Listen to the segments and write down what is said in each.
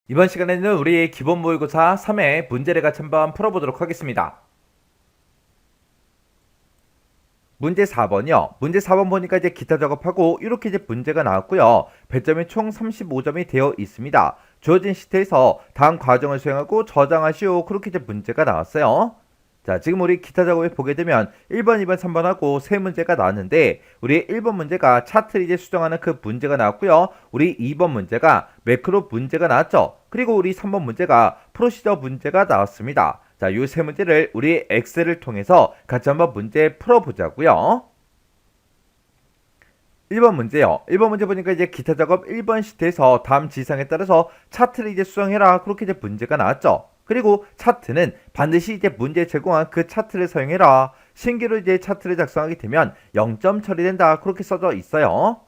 이번 시간에는 우리 기본 모의고사 3회 문제를 같이 한번 풀어보도록 하겠습니다. 문제 4번이요. 문제 4번 보니까 이제 기타 작업하고 이렇게 이제 문제가 나왔고요. 배점이 총 35점이 되어 있습니다. 주어진 시트에서 다음 과정을 수행하고 저장하시오. 그렇게 이제 문제가 나왔어요. 자, 지금 우리 기타 작업을 보게 되면 1번, 2번, 3번하고 세 문제가 나왔는데 우리 1번 문제가 차트를 이제 수정하는 그 문제가 나왔고요. 우리 2번 문제가 매크로 문제가 나왔죠. 그리고 우리 3번 문제가 프로시저 문제가 나왔습니다. 자, 요 세 문제를 우리 엑셀을 통해서 같이 한번 문제 풀어보자고요. 1번 문제요. 1번 문제 보니까 이제 기타 작업 1번 시트에서 다음 지시사항에 따라서 차트를 이제 수정해라. 그렇게 이제 문제가 나왔죠. 그리고 차트는 반드시 이제 문제에 제공한 그 차트를 사용해라. 신규로 이제 차트를 작성하게 되면 0점 처리된다. 그렇게 써져 있어요.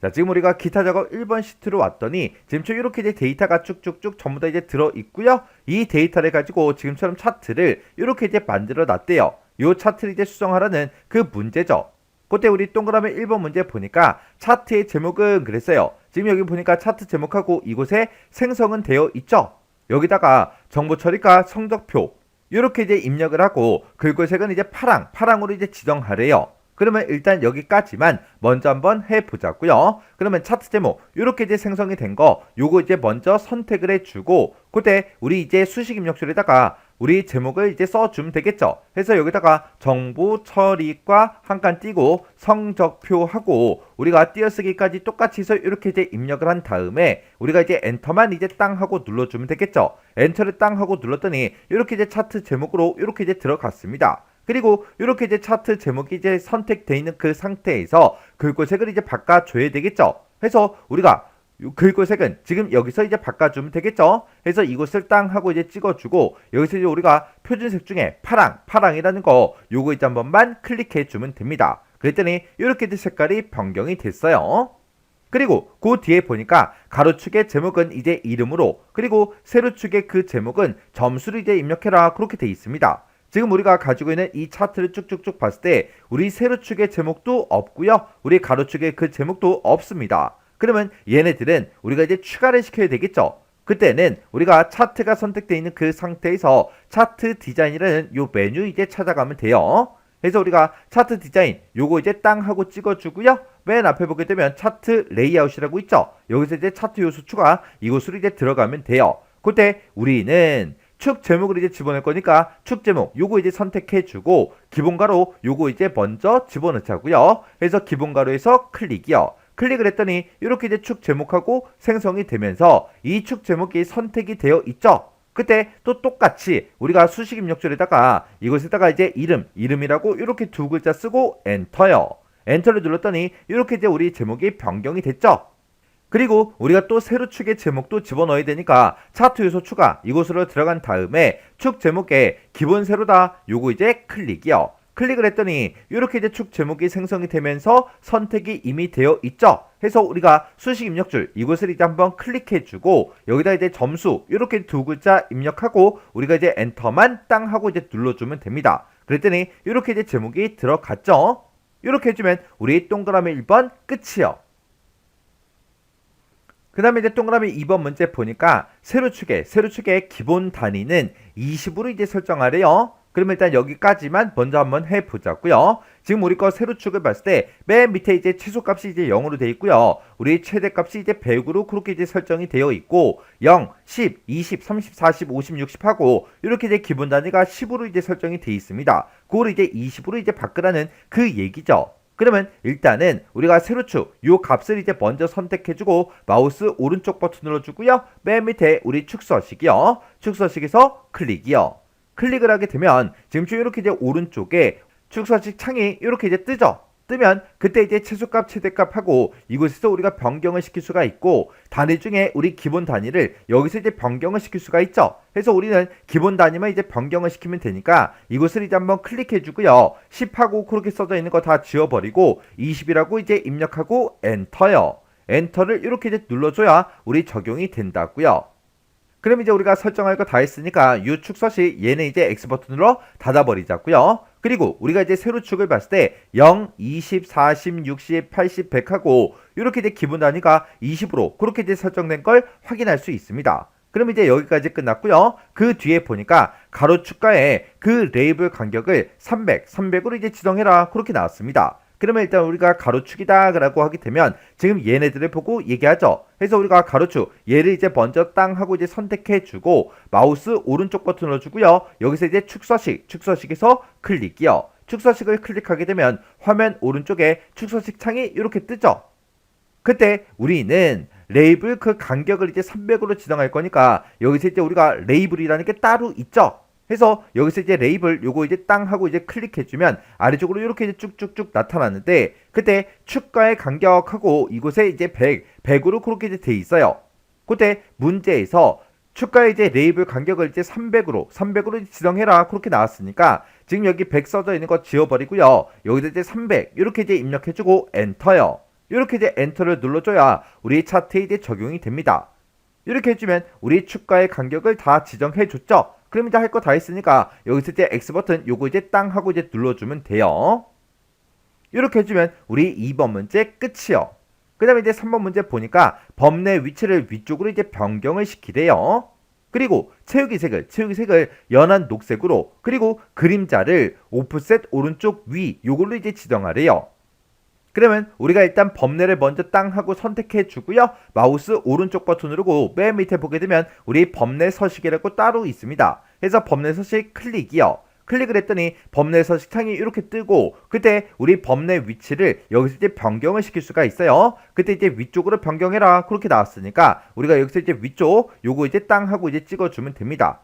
자, 지금 우리가 기타 작업 1번 시트로 왔더니 지금처럼 이렇게 이제 데이터가 쭉쭉쭉 전부 다 이제 들어 있고요. 이 데이터를 가지고 지금처럼 차트를 이렇게 이제 만들어 놨대요. 요 차트를 이제 수정하라는 그 문제죠. 그때 우리 동그라미 1번 문제 보니까 차트의 제목은 그랬어요. 지금 여기 보니까 차트 제목하고 이곳에 생성은 되어 있죠. 여기다가 정보 처리가 성적표 이렇게 이제 입력을 하고 글꼴색은 이제 파랑으로 이제 지정하래요. 그러면 일단 여기까지만 먼저 한번 해보자고요. 그러면 차트 제목 이렇게 이제 생성이 된 거 요거 이제 먼저 선택을 해주고 그때 우리 이제 수식 입력줄에다가 우리 제목을 이제 써주면 되겠죠. 그래서 여기다가 정보 처리과 한 칸 띄고 성적표 하고 우리가 띄어쓰기까지 똑같이 해서 이렇게 이제 입력을 한 다음에 우리가 이제 엔터만 이제 땅 하고 눌러주면 되겠죠. 엔터를 땅 하고 눌렀더니 이렇게 이제 차트 제목으로 이렇게 이제 들어갔습니다. 그리고 이렇게 이제 차트 제목이 이제 선택되어 있는 그 상태에서 글꼴색을 이제 바꿔줘야 되겠죠. 그래서 우리가 글꼴색은 지금 여기서 이제 바꿔주면 되겠죠. 그래서 이곳을 땅 하고 이제 찍어주고 여기서 이제 우리가 표준색 중에 파랑이라는 거 요거 이제 한 번만 클릭해주면 됩니다. 그랬더니 이렇게 이제 색깔이 변경이 됐어요. 그리고 그 뒤에 보니까 가로축의 제목은 이제 이름으로 그리고 세로축의 그 제목은 점수를 이제 입력해라 그렇게 돼 있습니다. 지금 우리가 가지고 있는 이 차트를 쭉쭉쭉 봤을 때 우리 세로축의 제목도 없고요. 우리 가로축의 그 제목도 없습니다. 그러면 얘네들은 우리가 이제 추가를 시켜야 되겠죠. 그때는 우리가 차트가 선택되어 있는 그 상태에서 차트 디자인이라는 요 메뉴 이제 찾아가면 돼요. 그래서 우리가 차트 디자인 요거 이제 땅 하고 찍어주고요. 맨 앞에 보게 되면 차트 레이아웃이라고 있죠. 여기서 이제 차트 요소 추가 이곳으로 이제 들어가면 돼요. 그때 우리는 축 제목을 이제 집어넣을 거니까 축 제목 요거 이제 선택해주고 기본가로 요거 이제 먼저 집어넣자고요. 그래서 기본가로에서 클릭이요. 클릭을 했더니 이렇게 이제 축 제목하고 생성이 되면서 이 축 제목이 선택이 되어 있죠. 그때 또 똑같이 우리가 수식 입력줄에다가 이곳에다가 이제 이름이라고 이렇게 두 글자 쓰고 엔터요. 엔터를 눌렀더니 이렇게 이제 우리 제목이 변경이 됐죠. 그리고 우리가 또 세로축의 제목도 집어넣어야 되니까 차트 요소 추가 이곳으로 들어간 다음에 축 제목에 기본 세로다 요거 이제 클릭이요. 클릭을 했더니 이렇게 이제 축 제목이 생성이 되면서 선택이 이미 되어 있죠. 해서 우리가 수식 입력줄 이곳을 이제 한번 클릭해주고 여기다 이제 점수 이렇게 두 글자 입력하고 우리가 이제 엔터만 땅 하고 이제 눌러주면 됩니다. 그랬더니 이렇게 이제 제목이 들어갔죠. 이렇게 해주면 우리 동그라미 1번 끝이요. 그 다음에 이제 동그라미 2번 문제 보니까 세로축의 기본 단위는 20으로 이제 설정하래요. 그러면 일단 여기까지만 먼저 한번 해보자고요. 지금 우리 거 세로축을 봤을 때 맨 밑에 이제 최소값이 이제 0으로 되어 있고요. 우리 최대값이 이제 100으로 그렇게 이제 설정이 되어 있고 0, 10, 20, 30, 40, 50, 60 하고 이렇게 이제 기본 단위가 10으로 이제 설정이 되어 있습니다. 그거를 이제 20으로 이제 바꾸라는 그 얘기죠. 그러면 일단은 우리가 세로축 요 값을 이제 먼저 선택해주고 마우스 오른쪽 버튼 눌러주고요. 맨 밑에 우리 축서식이요. 축서식에서 클릭이요. 클릭을 하게 되면 지금 이렇게 이제 오른쪽에 축서식 창이 이렇게 이제 뜨죠. 뜨면 그때 이제 최소값 최대값하고 이곳에서 우리가 변경을 시킬 수가 있고 단위 중에 우리 기본 단위를 여기서 이제 변경을 시킬 수가 있죠. 그래서 우리는 기본 단위만 이제 변경을 시키면 되니까 이곳을 이제 한번 클릭해 주고요. 10하고 그렇게 써져 있는 거 다 지워버리고 20이라고 이제 입력하고 엔터요. 엔터를 이렇게 이제 눌러줘야 우리 적용이 된다고요. 그럼 이제 우리가 설정할 거 다 했으니까 이 축서식 얘는 이제 X 버튼으로 닫아버리자고요. 그리고 우리가 이제 세로 축을 봤을 때 0, 20, 40, 60, 80, 100 하고 이렇게 이제 기본 단위가 20으로 그렇게 이제 설정된 걸 확인할 수 있습니다. 그럼 이제 여기까지 끝났고요. 그 뒤에 보니까 가로 축가에 그 레이블 간격을 300, 300으로 이제 지정해라 그렇게 나왔습니다. 그러면 일단 우리가 가로축이다 라고 하게 되면 지금 얘네들을 보고 얘기하죠. 그래서 우리가 가로축 얘를 이제 먼저 땅 하고 이제 선택해 주고 마우스 오른쪽 버튼 눌러주고요. 여기서 이제 축서식에서 클릭이요. 축서식을 클릭하게 되면 화면 오른쪽에 축서식 창이 이렇게 뜨죠. 그때 우리는 레이블 그 간격을 이제 300으로 지정할 거니까 여기서 이제 우리가 레이블이라는 게 따로 있죠. 해서 여기서 이제 레이블 요거 이제 땅 하고 이제 클릭해주면 아래쪽으로 이렇게 이제 쭉쭉쭉 나타나는데 그때 축가의 간격하고 이곳에 이제 100으로 그렇게 이제 돼 있어요. 그때 문제에서 축가의 이제 레이블 간격을 이제 300으로 지정해라 그렇게 나왔으니까 지금 여기 100 써져 있는 거 지워버리고요. 여기다 이제 300 이렇게 이제 입력해주고 엔터요. 이렇게 이제 엔터를 눌러줘야 우리 차트에 이제 적용이 됩니다. 이렇게 해주면 우리 축가의 간격을 다 지정해줬죠. 그럼 이제 할 거 다 했으니까 여기서 이제 X 버튼 요거 이제 땅 하고 이제 눌러주면 돼요. 이렇게 해주면 우리 2번 문제 끝이요. 그 다음에 이제 3번 문제 보니까 범 내 위치를 위쪽으로 이제 변경을 시키래요. 그리고 채우기 색을 연한 녹색으로 그리고 그림자를 오프셋 오른쪽 위 요걸로 이제 지정하래요. 그러면 우리가 일단 범례를 먼저 땅 하고 선택해 주고요. 마우스 오른쪽 버튼 누르고 맨 밑에 보게 되면 우리 범례 서식이라고 따로 있습니다. 그래서 범례 서식 클릭이요. 클릭을 했더니 범례 서식 창이 이렇게 뜨고 그때 우리 범례 위치를 여기서 이제 변경을 시킬 수가 있어요. 그때 이제 위쪽으로 변경해라 그렇게 나왔으니까 우리가 여기서 이제 위쪽 요거 이제 땅 하고 이제 찍어주면 됩니다.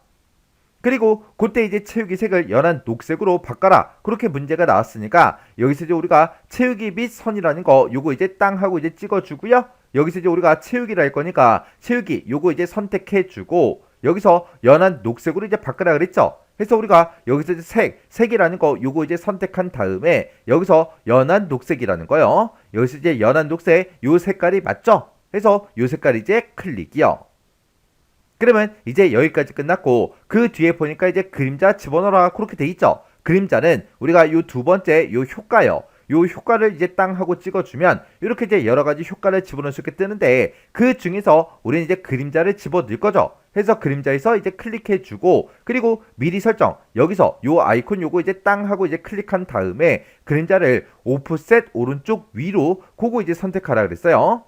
그리고 그때 이제 채우기 색을 연한 녹색으로 바꿔라 그렇게 문제가 나왔으니까 여기서 이제 우리가 채우기 및 선이라는 거 요거 이제 땅 하고 이제 찍어주고요. 여기서 이제 우리가 채우기를 할 거니까 채우기 요거 이제 선택해주고 여기서 연한 녹색으로 이제 바꾸라 그랬죠. 그래서 우리가 여기서 이제 색이라는 거 요거 이제 선택한 다음에 여기서 연한 녹색이라는 거요. 여기서 이제 연한 녹색 요 색깔이 맞죠? 그래서 요 색깔 이제 클릭이요. 그러면 이제 여기까지 끝났고 그 뒤에 보니까 이제 그림자 집어넣어라 그렇게 돼 있죠. 그림자는 우리가 요 두 번째 요 효과요. 요 효과를 이제 땅 하고 찍어주면 이렇게 이제 여러 가지 효과를 집어넣을 수 있게 뜨는데 그 중에서 우리는 이제 그림자를 집어넣을 거죠. 해서 그림자에서 이제 클릭해주고 그리고 미리 설정 여기서 요 아이콘 요거 이제 땅 하고 이제 클릭한 다음에 그림자를 오프셋 오른쪽 위로 그거 이제 선택하라 그랬어요.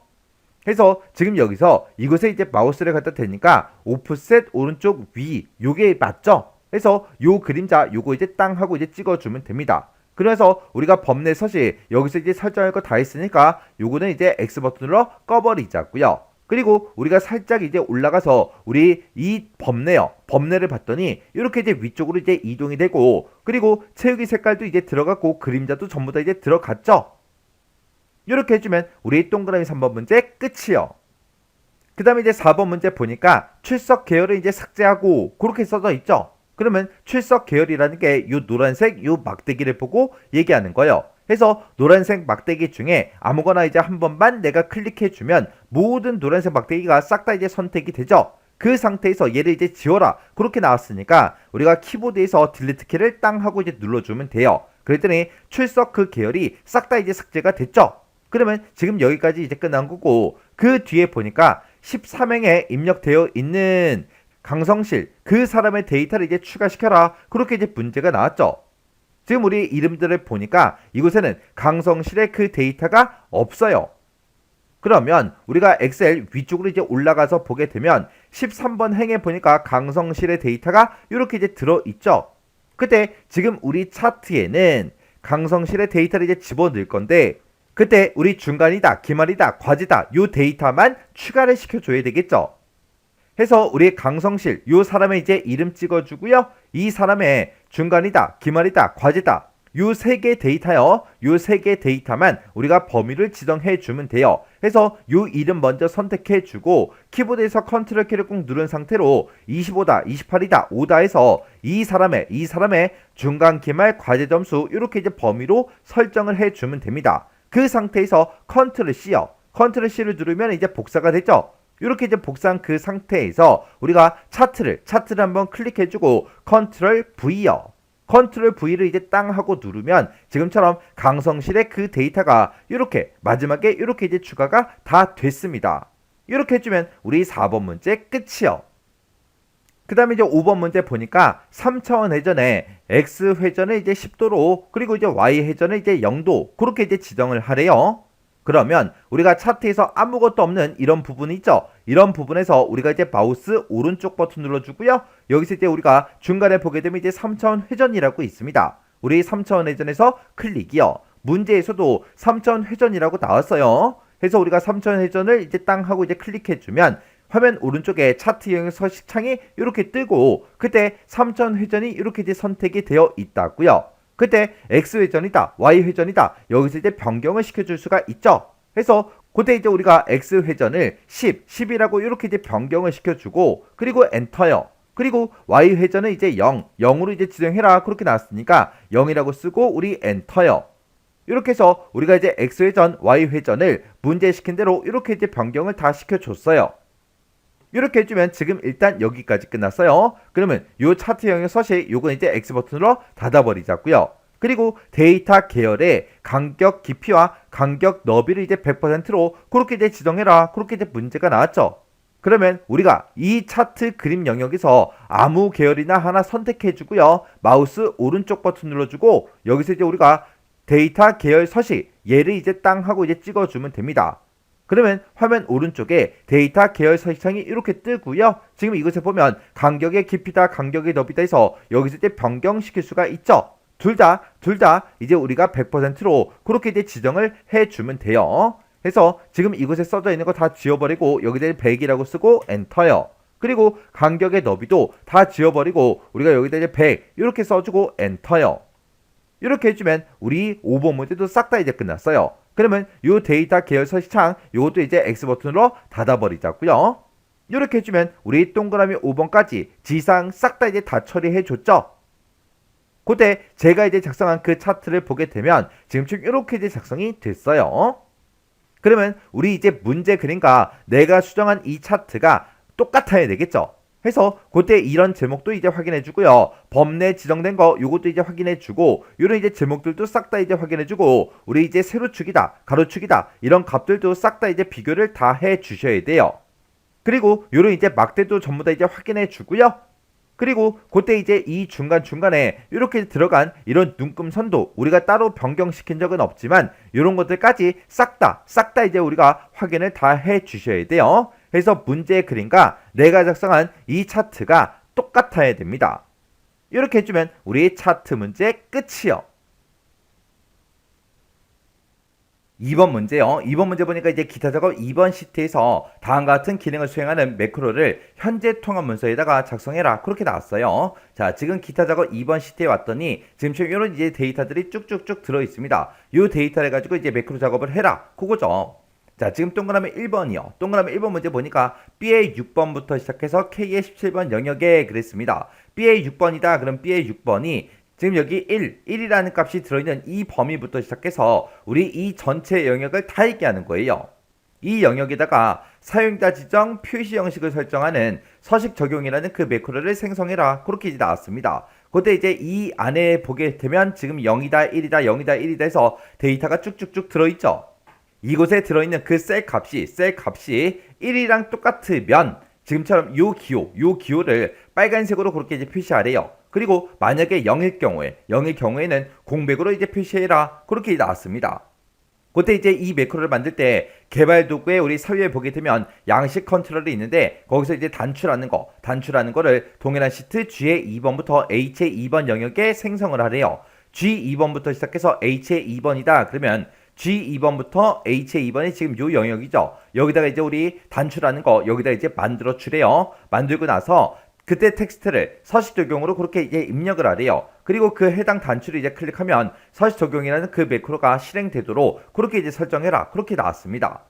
해서 지금 여기서 이곳에 이제 마우스를 갖다 대니까 오프셋 오른쪽 위 요게 맞죠? 해서 요 그림자 요거 이제 땅 하고 이제 찍어주면 됩니다. 그래서 우리가 범례 서식 여기서 이제 설정할 거 다 했으니까 요거는 이제 X 버튼으로 꺼버리자고요. 그리고 우리가 살짝 이제 올라가서 우리 이 범례를 봤더니 이렇게 이제 위쪽으로 이제 이동이 되고 그리고 채우기 색깔도 이제 들어갔고 그림자도 전부 다 이제 들어갔죠? 이렇게 해주면 우리 동그라미 3번 문제 끝이요. 그 다음에 이제 4번 문제 보니까 출석 계열을 이제 삭제하고 그렇게 써져 있죠. 그러면 출석 계열이라는 게 요 노란색 요 막대기를 보고 얘기하는 거예요. 해서 노란색 막대기 중에 아무거나 이제 한 번만 내가 클릭해주면 모든 노란색 막대기가 싹 다 이제 선택이 되죠. 그 상태에서 얘를 이제 지워라 그렇게 나왔으니까 우리가 키보드에서 딜리트 키를 땅 하고 이제 눌러주면 돼요. 그랬더니 출석 그 계열이 싹 다 이제 삭제가 됐죠. 그러면 지금 여기까지 이제 끝난 거고 그 뒤에 보니까 13행에 입력되어 있는 강성실 그 사람의 데이터를 이제 추가시켜라 그렇게 이제 문제가 나왔죠. 지금 우리 이름들을 보니까 이곳에는 강성실의 그 데이터가 없어요. 그러면 우리가 엑셀 위쪽으로 이제 올라가서 보게 되면 13번 행에 보니까 강성실의 데이터가 이렇게 이제 들어있죠. 그때 지금 우리 차트에는 강성실의 데이터를 이제 집어넣을 건데 그때 우리 중간이다, 기말이다, 과지다 요 데이터만 추가를 시켜줘야 되겠죠. 해서 우리 강성실 요 사람의 이제 이름 찍어주고요. 이 사람의 중간이다, 기말이다, 과지다 요 세 개 데이터요. 요 세 개 데이터만 우리가 범위를 지정해 주면 돼요. 해서 요 이름 먼저 선택해 주고 키보드에서 컨트롤 키를 꾹 누른 상태로 25다, 28이다, 5다 해서 이 사람의 중간, 기말, 과제 점수 이렇게 이제 범위로 설정을 해 주면 됩니다. 그 상태에서 컨트롤 C요. 컨트롤 C를 누르면 이제 복사가 됐죠. 이렇게 이제 복사한 그 상태에서 우리가 차트를 한번 클릭해주고 컨트롤 V요. 컨트롤 V를 이제 땅 하고 누르면 지금처럼 강성실의 그 데이터가 이렇게 마지막에 이렇게 이제 추가가 다 됐습니다. 이렇게 해주면 우리 4번 문제 끝이요. 그 다음에 이제 5번 문제 보니까 3차원 회전에 X 회전을 이제 10도로 그리고 이제 Y 회전을 이제 0도 그렇게 이제 지정을 하래요. 그러면 우리가 차트에서 아무것도 없는 이런 부분이 있죠. 이런 부분에서 우리가 이제 마우스 오른쪽 버튼 눌러주고요. 여기서 이제 우리가 중간에 보게 되면 이제 3차원 회전이라고 있습니다. 우리 3차원 회전에서 클릭이요. 문제에서도 3차원 회전이라고 나왔어요. 그래서 우리가 3차원 회전을 이제 땅 하고 이제 클릭해주면 화면 오른쪽에 차트형 서식창이 이렇게 뜨고 그때 3차원 회전이 이렇게 이제 선택이 되어 있다고요. 그때 X회전이다, Y회전이다. 여기서 이제 변경을 시켜줄 수가 있죠. 그래서 그때 이제 우리가 X회전을 10이라고 이렇게 이제 변경을 시켜주고 그리고 엔터요. 그리고 Y회전은 이제 0으로 이제 지정해라. 그렇게 나왔으니까 0이라고 쓰고 우리 엔터요. 이렇게 해서 우리가 이제 X회전, Y회전을 문제시킨 대로 이렇게 이제 변경을 다 시켜줬어요. 이렇게 해주면 지금 일단 여기까지 끝났어요. 그러면 요 차트형의 서식 요건 이제 X 버튼으로 닫아버리자고요. 그리고 데이터 계열의 간격 깊이와 간격 너비를 이제 100%로 그렇게 이제 지정해라. 그렇게 이제 문제가 나왔죠. 그러면 우리가 이 차트 그림 영역에서 아무 계열이나 하나 선택해주고요. 마우스 오른쪽 버튼 눌러주고 여기서 이제 우리가 데이터 계열 서식 얘를 이제 땅 하고 이제 찍어주면 됩니다. 그러면 화면 오른쪽에 데이터 계열 서식창이 이렇게 뜨고요. 지금 이것에 보면 간격의 깊이다, 간격의 너비다 해서 여기서 이제 변경시킬 수가 있죠. 둘 다 이제 우리가 100%로 그렇게 이제 지정을 해주면 돼요. 그래서 지금 이곳에 써져 있는 거 다 지워버리고 여기다 100이라고 쓰고 엔터요. 그리고 간격의 너비도 다 지워버리고 우리가 여기다 이제 100 이렇게 써주고 엔터요. 이렇게 해주면 우리 5번 문제도 싹 다 이제 끝났어요. 그러면 이 데이터 계열 서식창 이것도 이제 X 버튼으로 닫아버리자고요. 이렇게 해주면 우리 동그라미 5번까지 지상 싹 다 이제 다 처리해줬죠. 그때 제가 이제 작성한 그 차트를 보게 되면 지금쯤 이렇게 이제 작성이 됐어요. 그러면 우리 이제 문제 그림과 내가 수정한 이 차트가 똑같아야 되겠죠. 해서 그때 이런 제목도 이제 확인해주고요. 범내 지정된 거 요것도 이제 확인해주고 이런 이제 제목들도 싹 다 이제 확인해주고 우리 이제 세로축이다, 가로축이다 이런 값들도 싹 다 이제 비교를 다 해주셔야 돼요. 그리고 요런 이제 막대도 전부 다 이제 확인해주고요. 그리고 그때 이제 이 중간중간에 이렇게 들어간 이런 눈금선도 우리가 따로 변경시킨 적은 없지만 이런 것들까지 싹 다 이제 우리가 확인을 다 해주셔야 돼요. 그래서 문제의 그림과 내가 작성한 이 차트가 똑같아야 됩니다. 이렇게 해주면 우리 차트 문제 끝이요. 2번 문제요. 2번 문제 보니까 이제 기타 작업 2번 시트에서 다음과 같은 기능을 수행하는 매크로를 현재 통합 문서에다가 작성해라. 그렇게 나왔어요. 자, 지금 기타 작업 2번 시트에 왔더니 지금 이런 이제 데이터들이 쭉쭉쭉 들어 있습니다. 이 데이터를 가지고 이제 매크로 작업을 해라. 그거죠. 자, 지금 동그라미 1번이요. 동그라미 1번 문제 보니까 B의 6번부터 시작해서 K의 17번 영역에 그랬습니다. B의 6번이다. 그럼 B의 6번이 지금 여기 1이라는 값이 들어있는 이 범위부터 시작해서 우리 이 전체 영역을 다 있게 하는 거예요. 이 영역에다가 사용자 지정 표시 형식을 설정하는 서식 적용이라는 그 매크로를 생성해라. 그렇게 이제 나왔습니다. 그때 이제 이 안에 보게 되면 지금 0이다, 1이다, 0이다, 1이다 해서 데이터가 쭉쭉쭉 들어있죠. 이곳에 들어있는 그 셀 값이 1이랑 똑같으면 지금처럼 요 기호를 빨간색으로 그렇게 이제 표시하래요. 그리고 만약에 0일 경우에는 공백으로 이제 표시해라. 그렇게 나왔습니다. 그때 이제 이 매크로를 만들 때 개발 도구에 우리 서유에 보게 되면 양식 컨트롤이 있는데 거기서 이제 단추라는 거를 동일한 시트 G의 2번부터 H의 2번 영역에 생성을 하래요. G2번부터 시작해서 H의 2번이다. 그러면 G2번부터 H의 2번이 지금 요 영역이죠. 여기다가 이제 우리 단추라는 거 여기다 이제 만들어 주래요. 만들고 나서 그때 텍스트를 서식 적용으로 그렇게 이제 입력을 하래요. 그리고 그 해당 단추를 이제 클릭하면 서식 적용이라는 그 매크로가 실행되도록 그렇게 이제 설정해라. 그렇게 나왔습니다.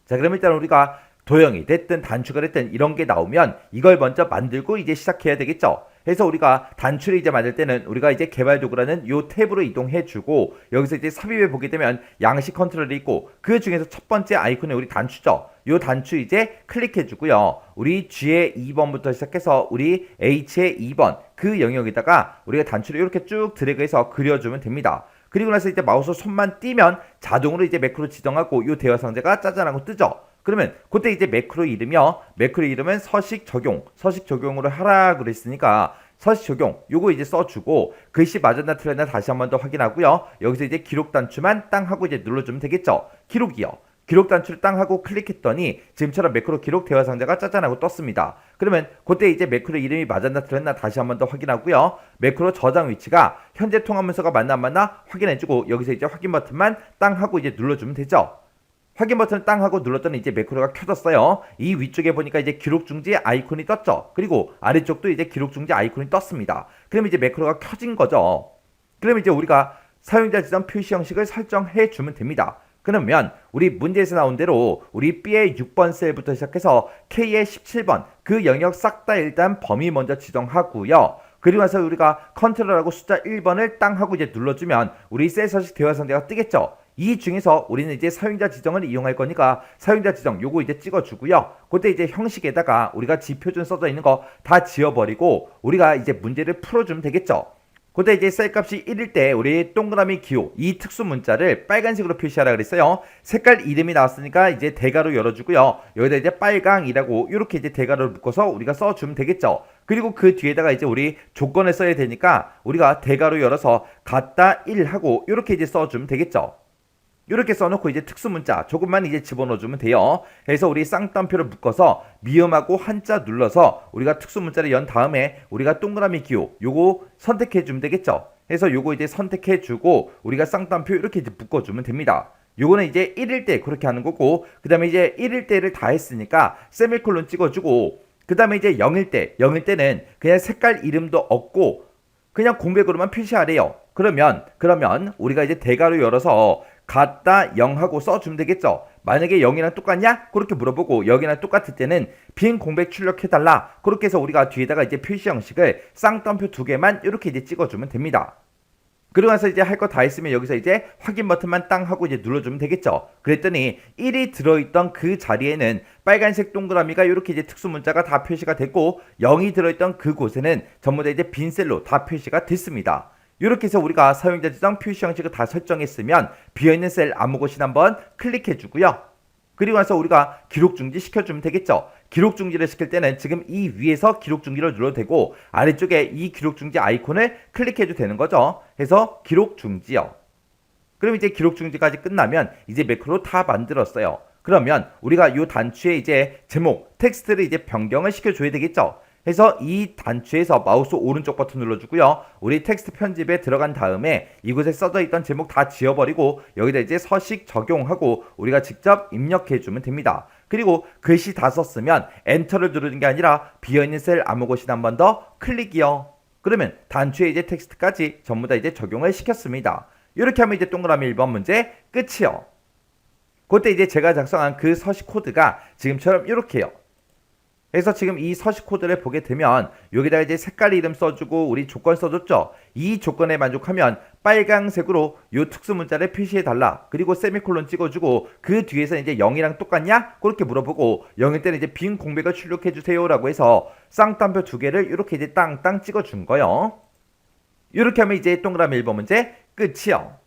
자, 그럼 일단 우리가 도형이 됐든 단추가 됐든 이런 게 나오면 이걸 먼저 만들고 이제 시작해야 되겠죠. 그래서 우리가 단추를 이제 만들 때는 우리가 이제 개발 도구라는 요 탭으로 이동해 주고 여기서 이제 삽입해 보게 되면 양식 컨트롤이 있고 그 중에서 첫 번째 아이콘이 우리 단추죠. 요 단추 이제 클릭해주고요. 우리 G의 2번부터 시작해서 우리 H의 2번 그 영역에다가 우리가 단추를 이렇게 쭉 드래그해서 그려주면 됩니다. 그리고 나서 이제 마우스 손만 띄면 자동으로 이제 매크로 지정하고 요 대화 상자가 짜잔하고 뜨죠. 그러면 그때 이제 매크로 이름이요. 매크로 이름은 서식 적용으로 하라 그랬으니까 서식 적용 요거 이제 써주고 글씨 맞았나 틀렸나 다시 한 번 더 확인하고요. 여기서 이제 기록 단추만 땅 하고 이제 눌러주면 되겠죠. 기록이요. 기록 단추를 땅 하고 클릭했더니 지금처럼 매크로 기록 대화 상자가 짜잔하고 떴습니다. 그러면 그때 이제 매크로 이름이 맞았나 틀렸나 다시 한 번 더 확인하고요. 매크로 저장 위치가 현재 통화 문서가 맞나 안 맞나 확인해주고 여기서 이제 확인 버튼만 땅 하고 이제 눌러주면 되죠. 확인 버튼을 땅 하고 눌렀더니 이제 매크로가 켜졌어요. 이 위쪽에 보니까 이제 기록 중지 아이콘이 떴죠. 그리고 아래쪽도 이제 기록 중지 아이콘이 떴습니다. 그럼 이제 매크로가 켜진 거죠. 그럼 이제 우리가 사용자 지정 표시 형식을 설정해 주면 됩니다. 그러면 우리 문제에서 나온 대로 우리 B의 6번 셀부터 시작해서 K의 17번 그 영역 싹 다 일단 범위 먼저 지정하고요. 그리고 나서 우리가 컨트롤하고 숫자 1번을 땅 하고 이제 눌러주면 우리 셀 서식 대화 상자가 뜨겠죠. 이 중에서 우리는 이제 사용자 지정을 이용할 거니까 사용자 지정 요거 이제 찍어주고요. 그때 이제 형식에다가 우리가 지표준 써져 있는 거 다 지워버리고 우리가 이제 문제를 풀어주면 되겠죠. 그때 이제 셀값이 1일 때 우리 동그라미 기호 이 특수 문자를 빨간색으로 표시하라 그랬어요. 색깔 이름이 나왔으니까 이제 대괄호 열어주고요. 여기다 이제 빨강이라고 이렇게 이제 대괄호를 묶어서 우리가 써주면 되겠죠. 그리고 그 뒤에다가 이제 우리 조건을 써야 되니까 우리가 대괄호 열어서 같다 1 하고 이렇게 이제 써주면 되겠죠. 이렇게 써놓고 이제 특수문자 조금만 이제 집어넣어주면 돼요. 그래서 우리 쌍따옴표를 묶어서 미음하고 한자 눌러서 우리가 특수문자를 연 다음에 우리가 동그라미 기호 요거 선택해주면 되겠죠. 그래서 요거 이제 선택해주고 우리가 쌍따옴표 이렇게 이제 묶어주면 됩니다. 요거는 이제 1일 때 그렇게 하는 거고 그 다음에 이제 1일 때를 다 했으니까 세미콜론 찍어주고 그 다음에 이제 0일 때는 그냥 색깔 이름도 없고 그냥 공백으로만 표시하래요. 그러면 우리가 이제 대괄호 열어서 같다 0하고 써주면 되겠죠. 만약에 0이랑 똑같냐? 그렇게 물어보고 0이랑 똑같을 때는 빈 공백 출력해달라. 그렇게 해서 우리가 뒤에다가 이제 표시 형식을 쌍따옴표 2개만 이렇게 이제 찍어주면 됩니다. 그러고 나서 이제 할 거 다 했으면 여기서 이제 확인 버튼만 땅 하고 이제 눌러주면 되겠죠. 그랬더니 1이 들어있던 그 자리에는 빨간색 동그라미가 이렇게 이제 특수 문자가 다 표시가 됐고 0이 들어있던 그곳에는 전부 다 이제 빈 셀로 다 표시가 됐습니다. 이렇게 해서 우리가 사용자 지정 표시 형식을 다 설정했으면 비어있는 셀 아무 곳이나 한번 클릭해 주고요. 그리고 나서 우리가 기록 중지 시켜주면 되겠죠. 기록 중지를 시킬 때는 지금 이 위에서 기록 중지를 눌러도 되고 아래쪽에 이 기록 중지 아이콘을 클릭해도 되는 거죠. 해서 기록 중지요. 그럼 이제 기록 중지까지 끝나면 이제 매크로 다 만들었어요. 그러면 우리가 이 단추에 이제 제목, 텍스트를 이제 변경을 시켜줘야 되겠죠. 해서 이 단추에서 마우스 오른쪽 버튼 눌러주고요. 우리 텍스트 편집에 들어간 다음에 이곳에 써져 있던 제목 다 지워버리고 여기다 이제 서식 적용하고 우리가 직접 입력해주면 됩니다. 그리고 글씨 다 썼으면 엔터를 누르는 게 아니라 비어있는 셀 아무 곳이나 한 번 더 클릭이요. 그러면 단추에 이제 텍스트까지 전부 다 이제 적용을 시켰습니다. 이렇게 하면 이제 동그라미 1번 문제 끝이요. 그때 이제 제가 작성한 그 서식 코드가 지금처럼 이렇게요. 그래서 지금 이 서식 코드를 보게 되면 여기다가 이제 색깔 이름 써주고 우리 조건 써줬죠. 이 조건에 만족하면 빨강색으로 이 특수 문자를 표시해 달라. 그리고 세미콜론 찍어주고 그 뒤에서 이제 0이랑 똑같냐? 그렇게 물어보고 0일 때는 이제 빈 공백을 출력해 주세요라고 해서 쌍따옴표 2개를 이렇게 이제 땅땅 찍어준 거요. 이렇게 하면 이제 동그라미 1번 문제 끝이요.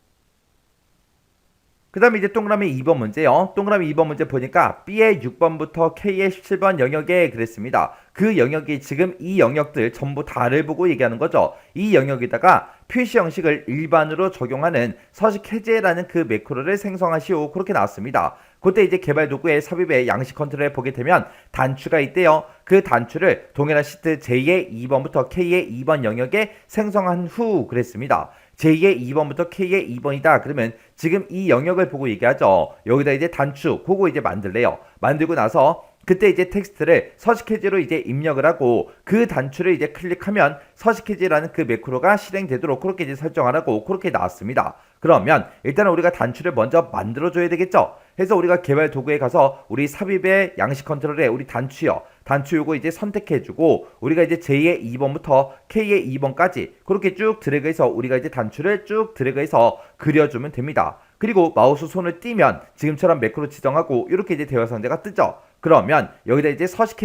그 다음에 이제 동그라미 2번 문제요. 동그라미 2번 문제 보니까 B의 6번부터 K의 17번 영역에 그랬습니다. 그 영역이 지금 이 영역들 전부 다를 보고 얘기하는 거죠. 이 영역에다가 표시 형식을 일반으로 적용하는 서식 해제라는 그 매크로를 생성하시오. 그렇게 나왔습니다. 그때 이제 개발 도구의 삽입의 양식 컨트롤에 보게 되면 단추가 있대요. 그 단추를 동일한 시트 J의 2번부터 K의 2번 영역에 생성한 후 그랬습니다. J의 2번부터 K의 2번이다. 그러면 지금 이 영역을 보고 얘기하죠. 여기다 이제 단추, 그거 이제 만들래요. 만들고 나서 그때 이제 텍스트를 서식 해제로 이제 입력을 하고 그 단추를 이제 클릭하면 서식 해제라는 그 매크로가 실행되도록 그렇게 이제 설정하라고 그렇게 나왔습니다. 그러면 일단은 우리가 단추를 먼저 만들어줘야 되겠죠. 그래서 우리가 개발 도구에 가서 우리 삽입의 양식 컨트롤에 우리 단추요. 단추 요거 이제 선택해주고 우리가 이제 J의 2번부터 K의 2번까지 그렇게 쭉 드래그해서 우리가 이제 단추를 쭉 드래그해서 그려주면 됩니다. 그리고 마우스 손을 띄면 지금처럼 매크로 지정하고 이렇게 이제 대화 상자가 뜨죠. 그러면 여기다 이제 서식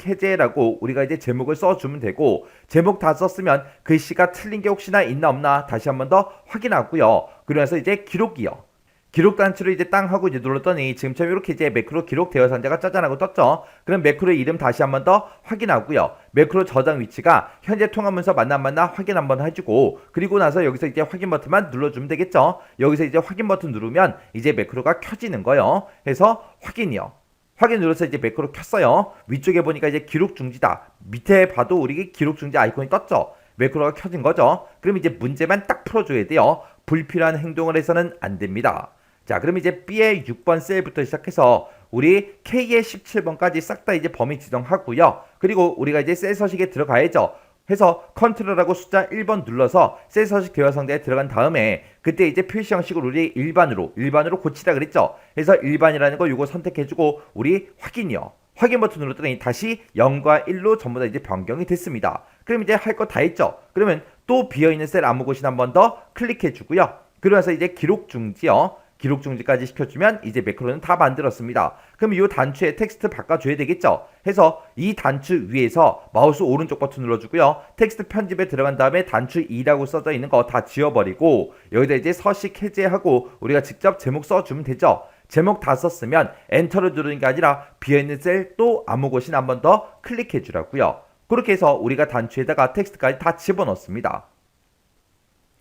해제라고 우리가 이제 제목을 써주면 되고, 제목 다 썼으면 글씨가 틀린 게 혹시나 있나 없나 다시 한번 더 확인하고요. 그러면서 이제 기록이요. 기록 단추를 이제 땅 하고 이제 눌렀더니 지금처럼 이렇게 이제 매크로 기록 대화 상자가 짜잔하고 떴죠. 그럼 매크로의 이름 다시 한번 더 확인하고요. 매크로 저장 위치가 현재 통화 문서 맞나 확인 한번 해주고, 그리고 나서 여기서 이제 확인 버튼만 눌러주면 되겠죠. 여기서 이제 확인 버튼 누르면 이제 매크로가 켜지는 거예요. 해서 확인이요. 확인 눌러서 이제 매크로 켰어요. 위쪽에 보니까 이제 기록 중지다. 밑에 봐도 우리 기록 중지 아이콘이 떴죠. 매크로가 켜진 거죠. 그럼 이제 문제만 딱 풀어줘야 돼요. 불필요한 행동을 해서는 안 됩니다. 자, 그럼 이제 B의 6번 셀부터 시작해서 우리 K의 17번까지 싹 다 이제 범위 지정하고요. 그리고 우리가 이제 셀 서식에 들어가야죠. 해서 컨트롤하고 숫자 1번 눌러서 셀 서식 대화 상자에 들어간 다음에 그때 이제 표시 형식을 우리 일반으로 고치라 그랬죠. 해서 일반이라는 거 요거 선택해주고 우리 확인이요. 확인 버튼 눌렀더니 다시 0과 1로 전부 다 이제 변경이 됐습니다. 그럼 이제 할 거 다 했죠. 그러면 또 비어있는 셀 아무 곳이나 한 번 더 클릭해주고요. 그러면서 이제 기록 중지요. 기록 중지까지 시켜주면 이제 매크로는 다 만들었습니다. 그럼 이 단추에 텍스트 바꿔줘야 되겠죠. 해서 이 단추 위에서 마우스 오른쪽 버튼 눌러주고요. 텍스트 편집에 들어간 다음에 단추 2라고 써져 있는 거 다 지워버리고 여기다 이제 서식 해제하고 우리가 직접 제목 써주면 되죠. 제목 다 썼으면 엔터를 누르는 게 아니라 비어있는 셀 또 아무 곳이나 한 번 더 클릭해 주라고요. 그렇게 해서 우리가 단추에다가 텍스트까지 다 집어넣습니다.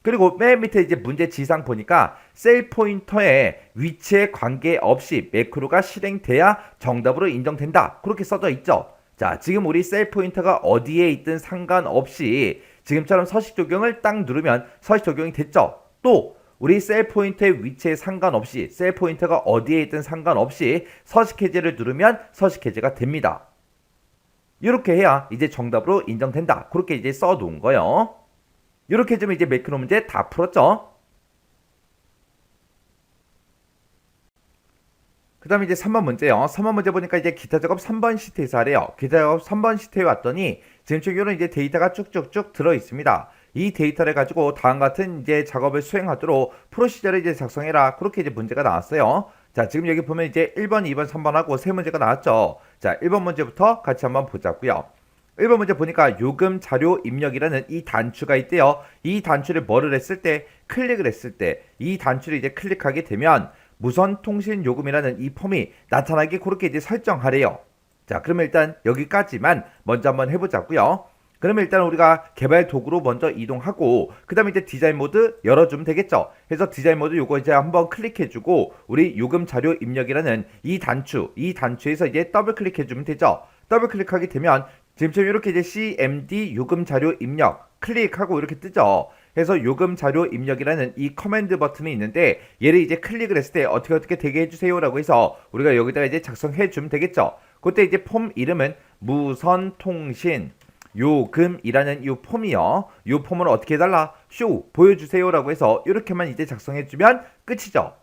그리고 맨 밑에 이제 문제 지상 보니까 셀 포인터의 위치에 관계없이 매크로가 실행돼야 정답으로 인정된다. 그렇게 써져 있죠. 자, 지금 우리 셀 포인터가 어디에 있든 상관없이 지금처럼 서식 적용을 딱 누르면 서식 적용이 됐죠. 또 우리 셀 포인터의 위치에 상관없이 셀 포인터가 어디에 있든 상관없이 서식 해제를 누르면 서식 해제가 됩니다. 이렇게 해야 이제 정답으로 인정된다. 그렇게 이제 써놓은 거예요. 이렇게 해주면 이제 매크로 문제 다 풀었죠. 그 다음에 이제 3번 문제요. 3번 문제 보니까 이제 기타 작업 3번 시트에서 하래요. 기타 작업 3번 시트에 왔더니 지금 이런 이제 데이터가 쭉쭉쭉 들어 있습니다. 이 데이터를 가지고 다음 같은 이제 작업을 수행하도록 프로시저를 이제 작성해라. 그렇게 이제 문제가 나왔어요. 자, 지금 여기 보면 이제 1번, 2번, 3번 하고 세 문제가 나왔죠. 자, 1번 문제부터 같이 한번 보자고요. 1번 문제 보니까 요금 자료 입력이라는 이 단추가 있대요. 이 단추를 뭐를 했을 때, 클릭을 했을 때 이 단추를 이제 클릭하게 되면 무선 통신 요금이라는 이 폼이 나타나게 그렇게 이제 설정하래요. 자, 그러면 일단 여기까지만 먼저 한번 해보자고요. 그러면 일단 우리가 개발 도구로 먼저 이동하고 그 다음에 이제 디자인 모드 열어주면 되겠죠. 그래서 디자인 모드 요거 이제 한번 클릭해주고 우리 요금 자료 입력이라는 이 단추에서 이제 더블 클릭해주면 되죠. 더블 클릭하게 되면 지금처럼 이렇게 이제 CMD 요금 자료 입력 클릭하고 이렇게 뜨죠. 그래서 요금 자료 입력이라는 이 커맨드 버튼이 있는데 얘를 이제 클릭을 했을 때 어떻게 되게 해주세요 라고 해서 우리가 여기다가 이제 작성해 주면 되겠죠. 그때 이제 폼 이름은 무선통신 요금이라는 이 폼이요. 이 폼을 어떻게 해달라? 쇼 보여주세요 라고 해서 이렇게만 이제 작성해 주면 끝이죠.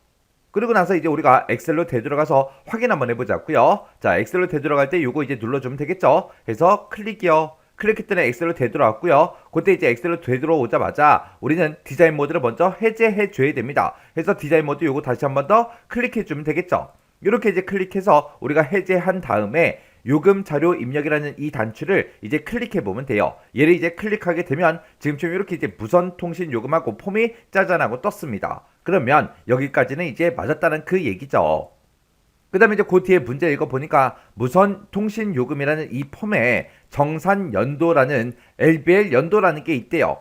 그리고 나서 이제 우리가 엑셀로 되돌아가서 확인 한번 해보자고요. 자, 엑셀로 되돌아갈 때 요거 이제 눌러주면 되겠죠. 그래서 클릭이요. 클릭했더니 엑셀로 되돌아왔고요. 그때 이제 엑셀로 되돌아오자마자 우리는 디자인 모드를 먼저 해제해 줘야 됩니다. 그래서 디자인 모드 요거 다시 한번 더 클릭해 주면 되겠죠. 이렇게 이제 클릭해서 우리가 해제한 다음에 요금 자료 입력이라는 이 단추를 이제 클릭해 보면 돼요. 얘를 이제 클릭하게 되면 지금처럼 이렇게 이제 무선 통신 요금하고 폼이 짜잔하고 떴습니다. 그러면 여기까지는 이제 맞았다는 그 얘기죠. 그 다음에 이제 그 뒤에 문제 읽어보니까 무선 통신 요금이라는 이 폼에 정산 연도라는 LBL 연도라는 게 있대요.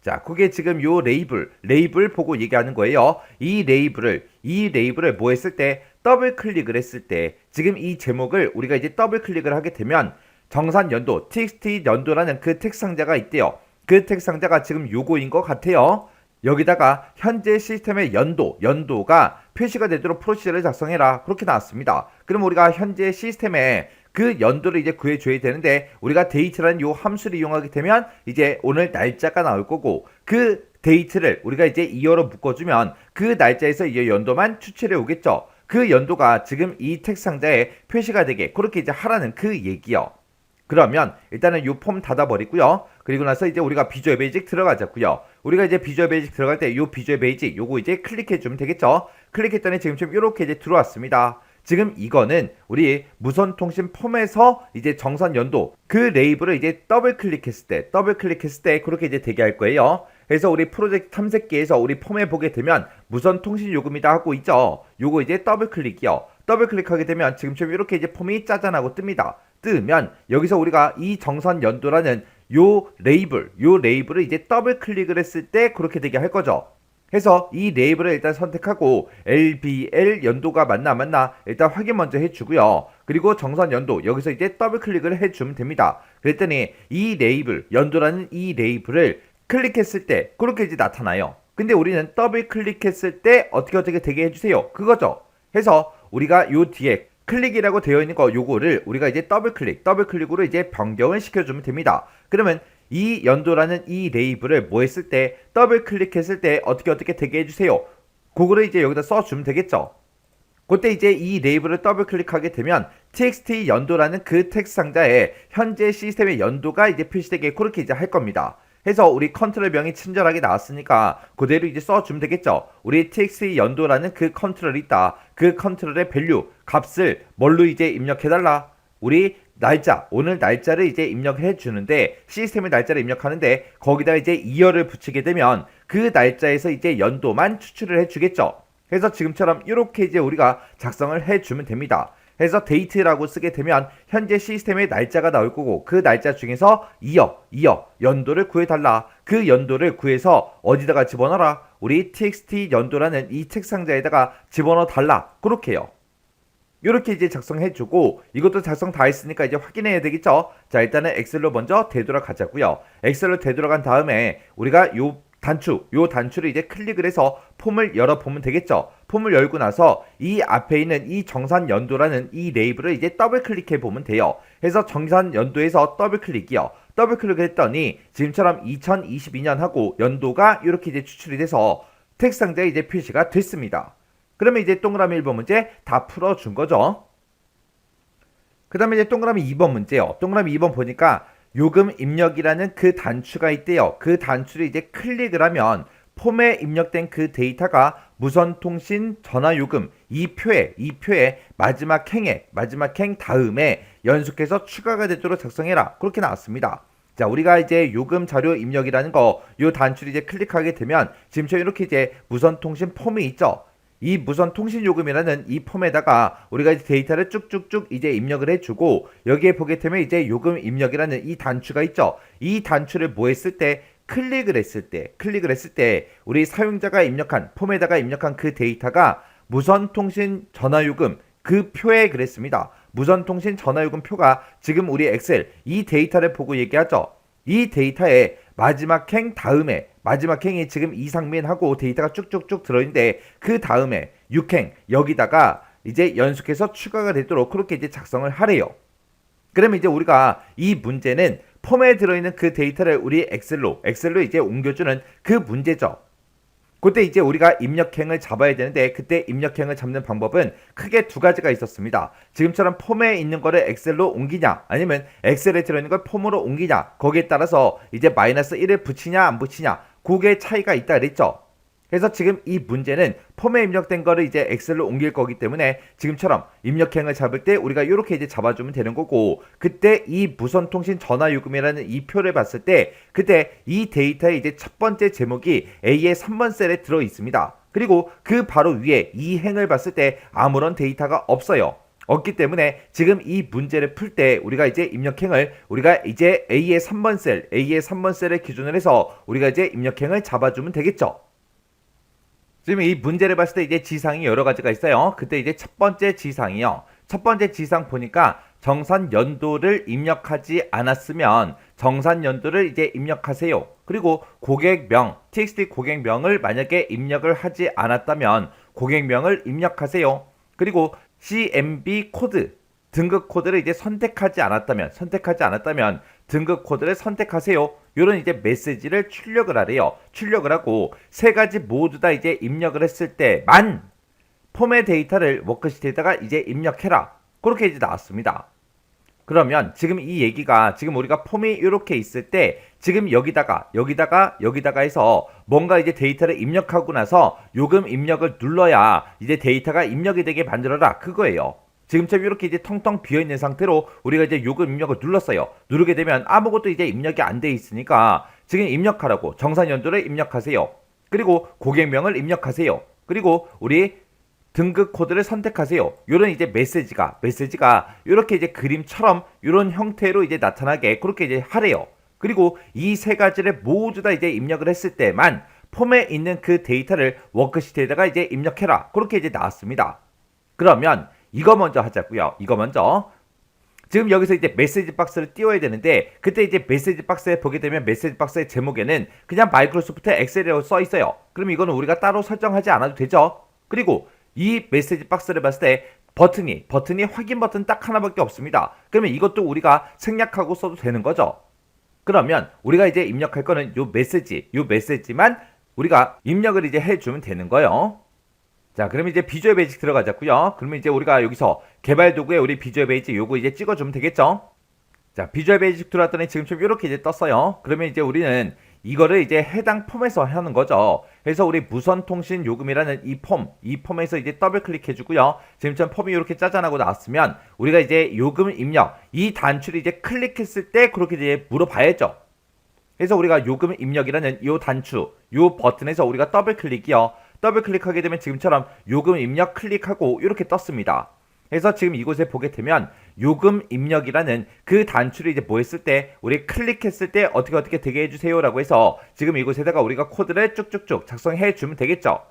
자, 그게 지금 요 레이블 보고 얘기하는 거예요. 이 레이블을 뭐 했을 때 더블 클릭을 했을 때 지금 이 제목을 우리가 이제 더블 클릭을 하게 되면 정산 연도, txt 연도라는 그 텍스트 상자가 있대요. 그 텍스트 상자가 지금 요거인 것 같아요. 여기다가 현재 시스템의 연도가 표시가 되도록 프로시저를 작성해라. 그렇게 나왔습니다. 그럼 우리가 현재 시스템에 그 연도를 이제 구해줘야 되는데 우리가 데이트라는 요 함수를 이용하게 되면 이제 오늘 날짜가 나올 거고 그 데이트를 우리가 이제 이어로 묶어주면 그 날짜에서 이 연도만 추출해 오겠죠. 그 연도가 지금 이 텍스트 상자에 표시가 되게 그렇게 이제 하라는 그 얘기요. 그러면 일단은 이 폼 닫아버리고요. 그리고 나서 이제 우리가 비주얼 베이직 들어가자고요. 우리가 이제 비주얼 베이직 들어갈 때 이 비주얼 베이직 요거 이제 클릭해주면 되겠죠. 클릭했더니 지금처럼 이렇게 이제 들어왔습니다. 지금 이거는 우리 무선통신 폼에서 이제 정산 연도 그 레이블을 이제 더블 클릭했을 때 그렇게 이제 되게 할 거예요. 그래서 우리 프로젝트 탐색기에서 우리 폼에 보게 되면 무선 통신 요금이다 하고 있죠. 요거 이제 더블 클릭이요. 더블 클릭하게 되면 지금처럼 이렇게 이제 폼이 짜잔하고 뜹니다. 뜨면 여기서 우리가 이 정산 연도라는 요 레이블을 이제 더블 클릭을 했을 때 그렇게 되게 할 거죠. 해서 이 레이블을 일단 선택하고 LBL 연도가 맞나 일단 확인 먼저 해주고요. 그리고 정산 연도 여기서 이제 더블 클릭을 해주면 됩니다. 그랬더니 이 레이블 연도라는 이 레이블을 클릭했을 때 그렇게 이제 나타나요. 근데 우리는 더블 클릭했을 때 어떻게 되게 해주세요. 그거죠. 해서 우리가 요 뒤에 클릭이라고 되어 있는 거 요거를 우리가 이제 더블 클릭으로 이제 변경을 시켜주면 됩니다. 그러면 이 연도라는 이 레이블을 뭐 했을 때 더블 클릭했을 때 어떻게 되게 해주세요. 그거를 이제 여기다 써주면 되겠죠. 그때 이제 이 레이블을 더블 클릭하게 되면 txt 연도라는 그 텍스트 상자에 현재 시스템의 연도가 이제 표시되게 그렇게 이제 할 겁니다. 해서 우리 컨트롤 명이 친절하게 나왔으니까 그대로 이제 써주면 되겠죠. 우리 txt 연도라는 그 컨트롤이 있다. 그 컨트롤의 밸류 값을 뭘로 이제 입력해달라. 우리 날짜, 오늘 날짜를 이제 입력해 주는데 시스템의 날짜를 입력하는데 거기다 이제 이어를 붙이게 되면 그 날짜에서 이제 연도만 추출을 해 주겠죠. 그래서 지금처럼 이렇게 이제 우리가 작성을 해 주면 됩니다. 해서 데이트라고 쓰게 되면 현재 시스템의 날짜가 나올 거고 그 날짜 중에서 이어 연도를 구해달라. 그 연도를 구해서 어디다가 집어넣어라. 우리 txt 연도라는 이 텍스트 상자에다가 집어넣어 달라. 그렇게요. 이렇게 이제 작성해주고 이것도 작성 다 했으니까 이제 확인해야 되겠죠. 자, 일단은 엑셀로 먼저 되돌아가자고요. 엑셀로 되돌아간 다음에 우리가 요 단추를 이제 클릭을 해서 폼을 열어보면 되겠죠. 폼을 열고 나서 이 앞에 있는 이 정산 연도라는 이 레이블을 이제 더블 클릭해 보면 돼요. 그래서 정산 연도에서 더블 클릭이요. 더블 클릭을 했더니 지금처럼 2022년 하고 연도가 이렇게 이제 추출이 돼서 텍스트 상자에 이제 표시가 됐습니다. 그러면 이제 동그라미 1번 문제 다 풀어준 거죠. 그 다음에 이제 동그라미 2번 문제요. 동그라미 2번 보니까 요금 입력이라는 그 단추가 있대요. 그 단추를 이제 클릭을 하면 폼에 입력된 그 데이터가 무선통신 전화요금 이 표에 마지막 행 다음에 연속해서 추가가 되도록 작성해라. 그렇게 나왔습니다. 자, 우리가 이제 요금 자료 입력이라는 거 요 단추를 이제 클릭하게 되면 지금처럼 이렇게 이제 무선통신 폼이 있죠. 이 무선 통신 요금이라는 이 폼에다가 우리가 이제 데이터를 쭉쭉쭉 이제 입력을 해주고 여기에 보게 되면 이제 요금 입력이라는 이 단추가 있죠. 이 단추를 뭐 했을 때 클릭을 했을 때 우리 사용자가 입력한 폼에다가 입력한 그 데이터가 무선통신 전화요금 그 표에 그랬습니다. 무선통신 전화요금 표가 지금 우리 엑셀 이 데이터를 보고 얘기하죠. 이 데이터에 마지막 행이 지금 이상민하고 데이터가 쭉쭉쭉 들어있는데 그 다음에 6행 여기다가 이제 연속해서 추가가 되도록 그렇게 이제 작성을 하래요. 그러면 이제 우리가 이 문제는 폼에 들어있는 그 데이터를 우리 엑셀로 이제 옮겨주는 그 문제죠. 그때 이제 우리가 입력행을 잡아야 되는데 그때 입력행을 잡는 방법은 크게 두 가지가 있었습니다. 지금처럼 폼에 있는 거를 엑셀로 옮기냐 아니면 엑셀에 들어있는 걸 폼으로 옮기냐 거기에 따라서 이제 마이너스 1을 붙이냐 안 붙이냐 그게 차이가 있다 그랬죠. 그래서 지금 이 문제는 폼에 입력된 거를 이제 엑셀로 옮길 거기 때문에 지금처럼 입력행을 잡을 때 우리가 이렇게 이제 잡아주면 되는 거고 그때 이 무선통신 전화요금이라는 이 표를 봤을 때 그때 이 데이터의 이제 첫 번째 제목이 A의 3번 셀에 들어 있습니다. 그리고 그 바로 위에 이 행을 봤을 때 아무런 데이터가 없어요. 없기 때문에 지금 이 문제를 풀 때 우리가 이제 입력행을 우리가 이제 A의 3번 셀을 기준으로 해서 우리가 이제 입력행을 잡아주면 되겠죠. 지금 이 문제를 봤을 때 이제 지상이 여러 가지가 있어요. 그때 이제 첫 번째 지상이요. 첫 번째 지상 보니까 정산 연도를 입력하지 않았으면 정산 연도를 이제 입력하세요. 그리고 고객명, txt 고객명을 만약에 입력을 하지 않았다면 고객명을 입력하세요. 그리고 CMB 코드, 등급 코드를 이제 선택하지 않았다면 등급 코드를 선택하세요. 이런 이제 메시지를 출력을 하래요. 출력을 하고 세 가지 모두 다 이제 입력을 했을 때만 폼의 데이터를 워크시트에다가 이제 입력해라. 그렇게 이제 나왔습니다. 그러면 지금 이 얘기가 지금 우리가 폼이 이렇게 있을 때 지금 여기다가 해서 뭔가 이제 데이터를 입력하고 나서 요금 입력을 눌러야 이제 데이터가 입력이 되게 만들어라 그거예요. 지금처럼 이렇게 이제 텅텅 비어있는 상태로 우리가 이제 요금 입력을 눌렀어요. 누르게 되면 아무것도 이제 입력이 안 돼 있으니까 지금 입력하라고 정산 연도를 입력하세요. 그리고 고객명을 입력하세요. 그리고 우리 등급 코드를 선택하세요. 요런 이제 메시지가 이렇게 이제 그림처럼 이런 형태로 이제 나타나게 그렇게 이제 하래요. 그리고 이 세 가지를 모두 다 이제 입력을 했을 때만 폼에 있는 그 데이터를 워크시트에다가 이제 입력해라. 그렇게 이제 나왔습니다. 그러면 이거 먼저 하자고요. 이거 먼저. 지금 여기서 이제 메시지 박스를 띄워야 되는데 그때 이제 메시지 박스에 보게 되면 메시지 박스의 제목에는 그냥 마이크로소프트 엑셀이라고 써 있어요. 그럼 이거는 우리가 따로 설정하지 않아도 되죠. 그리고 이 메시지 박스를 봤을 때 버튼이 확인 버튼 딱 하나밖에 없습니다. 그러면 이것도 우리가 생략하고 써도 되는 거죠. 그러면 우리가 이제 입력할 거는 요 메시지만 우리가 입력을 이제 해주면 되는 거예요. 자, 그러면 이제 비주얼 베이직 들어가자고요. 그러면 이제 우리가 여기서 개발 도구에 우리 비주얼 베이직 요거 이제 찍어주면 되겠죠. 자, 비주얼 베이직 들어왔더니 지금처럼 이렇게 이제 떴어요. 그러면 이제 우리는 이거를 이제 해당 폼에서 하는 거죠. 그래서 우리 무선통신 요금이라는 이 폼에서 이제 더블 클릭해주고요. 지금처럼 폼이 이렇게 짜잔하고 나왔으면 우리가 이제 요금 입력 이 단추를 이제 클릭했을 때 그렇게 이제 물어봐야죠. 그래서 우리가 요금 입력이라는 요 단추, 요 버튼에서 우리가 더블 클릭이요. 더블 클릭하게 되면 지금처럼 요금 입력 클릭하고 이렇게 떴습니다. 그래서 지금 이곳에 보게 되면 요금 입력이라는 그 단추를 이제 뭐 했을 때 우리 클릭했을 때 어떻게 되게 해주세요 라고 해서 지금 이곳에다가 우리가 코드를 쭉쭉쭉 작성해 주면 되겠죠.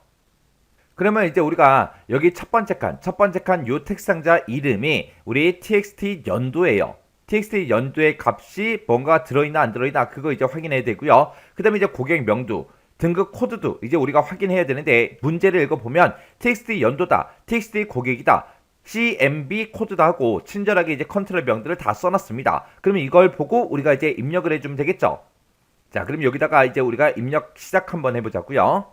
그러면 이제 우리가 여기 첫 번째 칸 요 텍스상자 이름이 우리 txt 연도예요. txt 연도의 값이 뭔가 들어있나 안 들어있나 그거 이제 확인해야 되고요. 그 다음에 이제 고객 명도 등급 코드도 이제 우리가 확인해야 되는데 문제를 읽어보면 txt 연도다, txt 고객이다, CMB 코드다 하고 친절하게 이제 컨트롤 명들을 다 써놨습니다. 그러면 이걸 보고 우리가 이제 입력을 해주면 되겠죠. 자, 그럼 여기다가 이제 우리가 입력 시작 한번 해보자고요.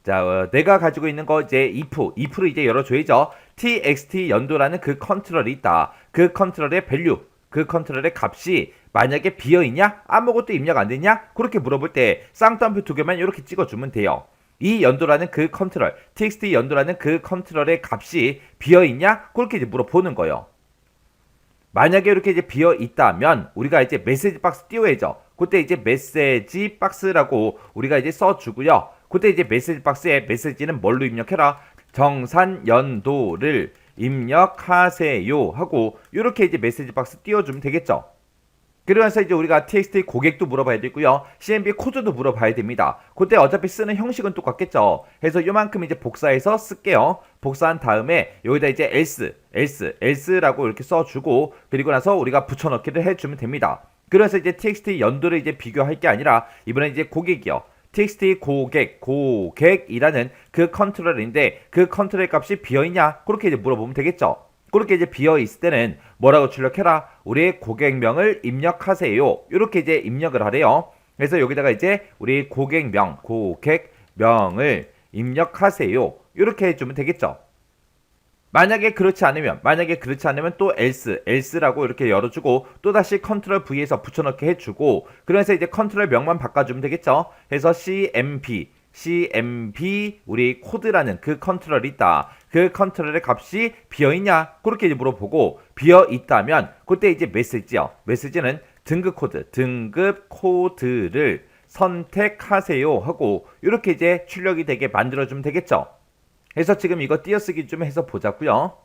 자, 내가 가지고 있는 거 이제 if를 이제 열어줘야죠. txt 연도라는 그 컨트롤이 있다. 그 컨트롤의 밸류, 그 컨트롤의 값이 만약에 비어있냐? 아무것도 입력 안 됐냐? 그렇게 물어볼 때 쌍따옴표 두 개만 이렇게 찍어주면 돼요. 이 연도라는 그 컨트롤, txt 연도라는 그 컨트롤의 값이 비어있냐? 그렇게 이제 물어보는 거예요. 만약에 이렇게 이제 비어있다면 우리가 이제 메시지 박스 띄워야죠. 그때 이제 메시지 박스라고 우리가 이제 써주고요. 그때 이제 메시지 박스에 메시지는 뭘로 입력해라? 정산 연도를 입력하세요 하고 이렇게 이제 메시지 박스 띄워주면 되겠죠. 그러면서 이제 우리가 txt 고객도 물어봐야 되고요. cmb 코드도 물어봐야 됩니다. 그때 어차피 쓰는 형식은 똑같겠죠. 그래서 요만큼 이제 복사해서 쓸게요. 복사한 다음에 여기다 이제 else라고 이렇게 써주고 그리고 나서 우리가 붙여넣기를 해주면 됩니다. 그래서 이제 txt 연도를 이제 비교할 게 아니라 이번엔 이제 고객이요. txt 고객이라는 그 컨트롤인데 그 컨트롤 값이 비어있냐? 그렇게 이제 물어보면 되겠죠. 그렇게 이제 비어있을 때는 뭐라고 출력해라? 우리의 고객명을 입력하세요. 이렇게 이제 입력을 하래요. 그래서 여기다가 이제 우리 고객명을 입력하세요. 이렇게 해주면 되겠죠. 만약에 그렇지 않으면 또 else라고 이렇게 열어주고 또다시 컨트롤 V에서 붙여넣기 해주고 그래서 이제 컨트롤 명만 바꿔주면 되겠죠. 그래서 CMB 우리 코드라는 그 컨트롤이 있다. 그 컨트롤의 값이 비어있냐? 그렇게 이제 물어보고 비어있다면 그때 이제 메시지는 등급 코드를 선택하세요 하고 이렇게 이제 출력이 되게 만들어주면 되겠죠. 그래서 지금 이거 띄어쓰기 좀 해서 보자고요.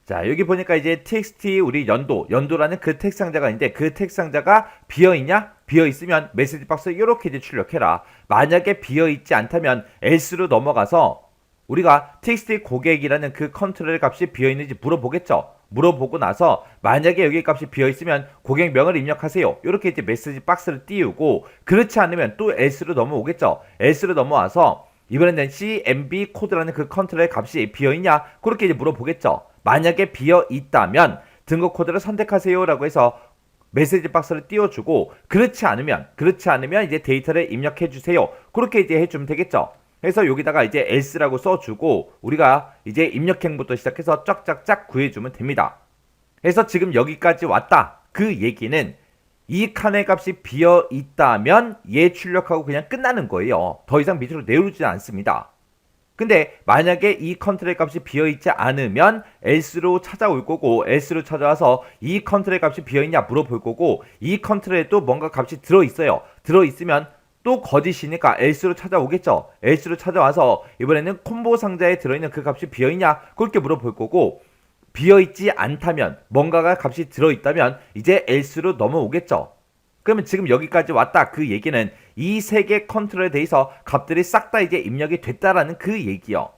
자, 여기 보니까 이제 txt 우리 연도라는 그 텍스트 상자가 있는데 그 텍스트 상자가 비어있냐? 비어있으면 메시지 박스 이렇게 이제 출력해라. 만약에 비어있지 않다면 else로 넘어가서 우리가 txt 고객이라는 그 컨트롤 값이 비어있는지 물어보겠죠. 물어보고 나서 만약에 여기 값이 비어있으면 고객명을 입력하세요. 이렇게 이제 메시지 박스를 띄우고 그렇지 않으면 또 else로 넘어오겠죠. else로 넘어와서 이번에는 CMB 코드라는 그 컨트롤의 값이 비어있냐? 그렇게 이제 물어보겠죠. 만약에 비어있다면 등급 코드를 선택하세요 라고 해서 메시지 박스를 띄워주고 그렇지 않으면 이제 데이터를 입력해주세요. 그렇게 이제 해주면 되겠죠. 그래서 여기다가 이제 else라고 써주고 우리가 이제 입력 행부터 시작해서 쫙쫙쫙 구해주면 됩니다. 해서 지금 여기까지 왔다. 그 얘기는 이 칸의 값이 비어 있다면 얘 출력하고 그냥 끝나는 거예요. 더 이상 밑으로 내려오지 않습니다. 근데 만약에 이 컨트롤 값이 비어있지 않으면 else로 찾아올 거고, else로 찾아와서 이 컨트롤 값이 비어있냐 물어볼 거고, 이 컨트롤에도 뭔가 값이 들어있어요. 들어있으면 또 거짓이니까 else로 찾아오겠죠. else로 찾아와서 이번에는 콤보 상자에 들어있는 그 값이 비어있냐 그렇게 물어볼 거고, 비어있지 않다면, 뭔가가 값이 들어있다면 이제 else로 넘어오겠죠. 그러면 지금 여기까지 왔다. 그 얘기는 이 세 개 컨트롤에 대해서 값들이 싹 다 이제 입력이 됐다라는 그 얘기요.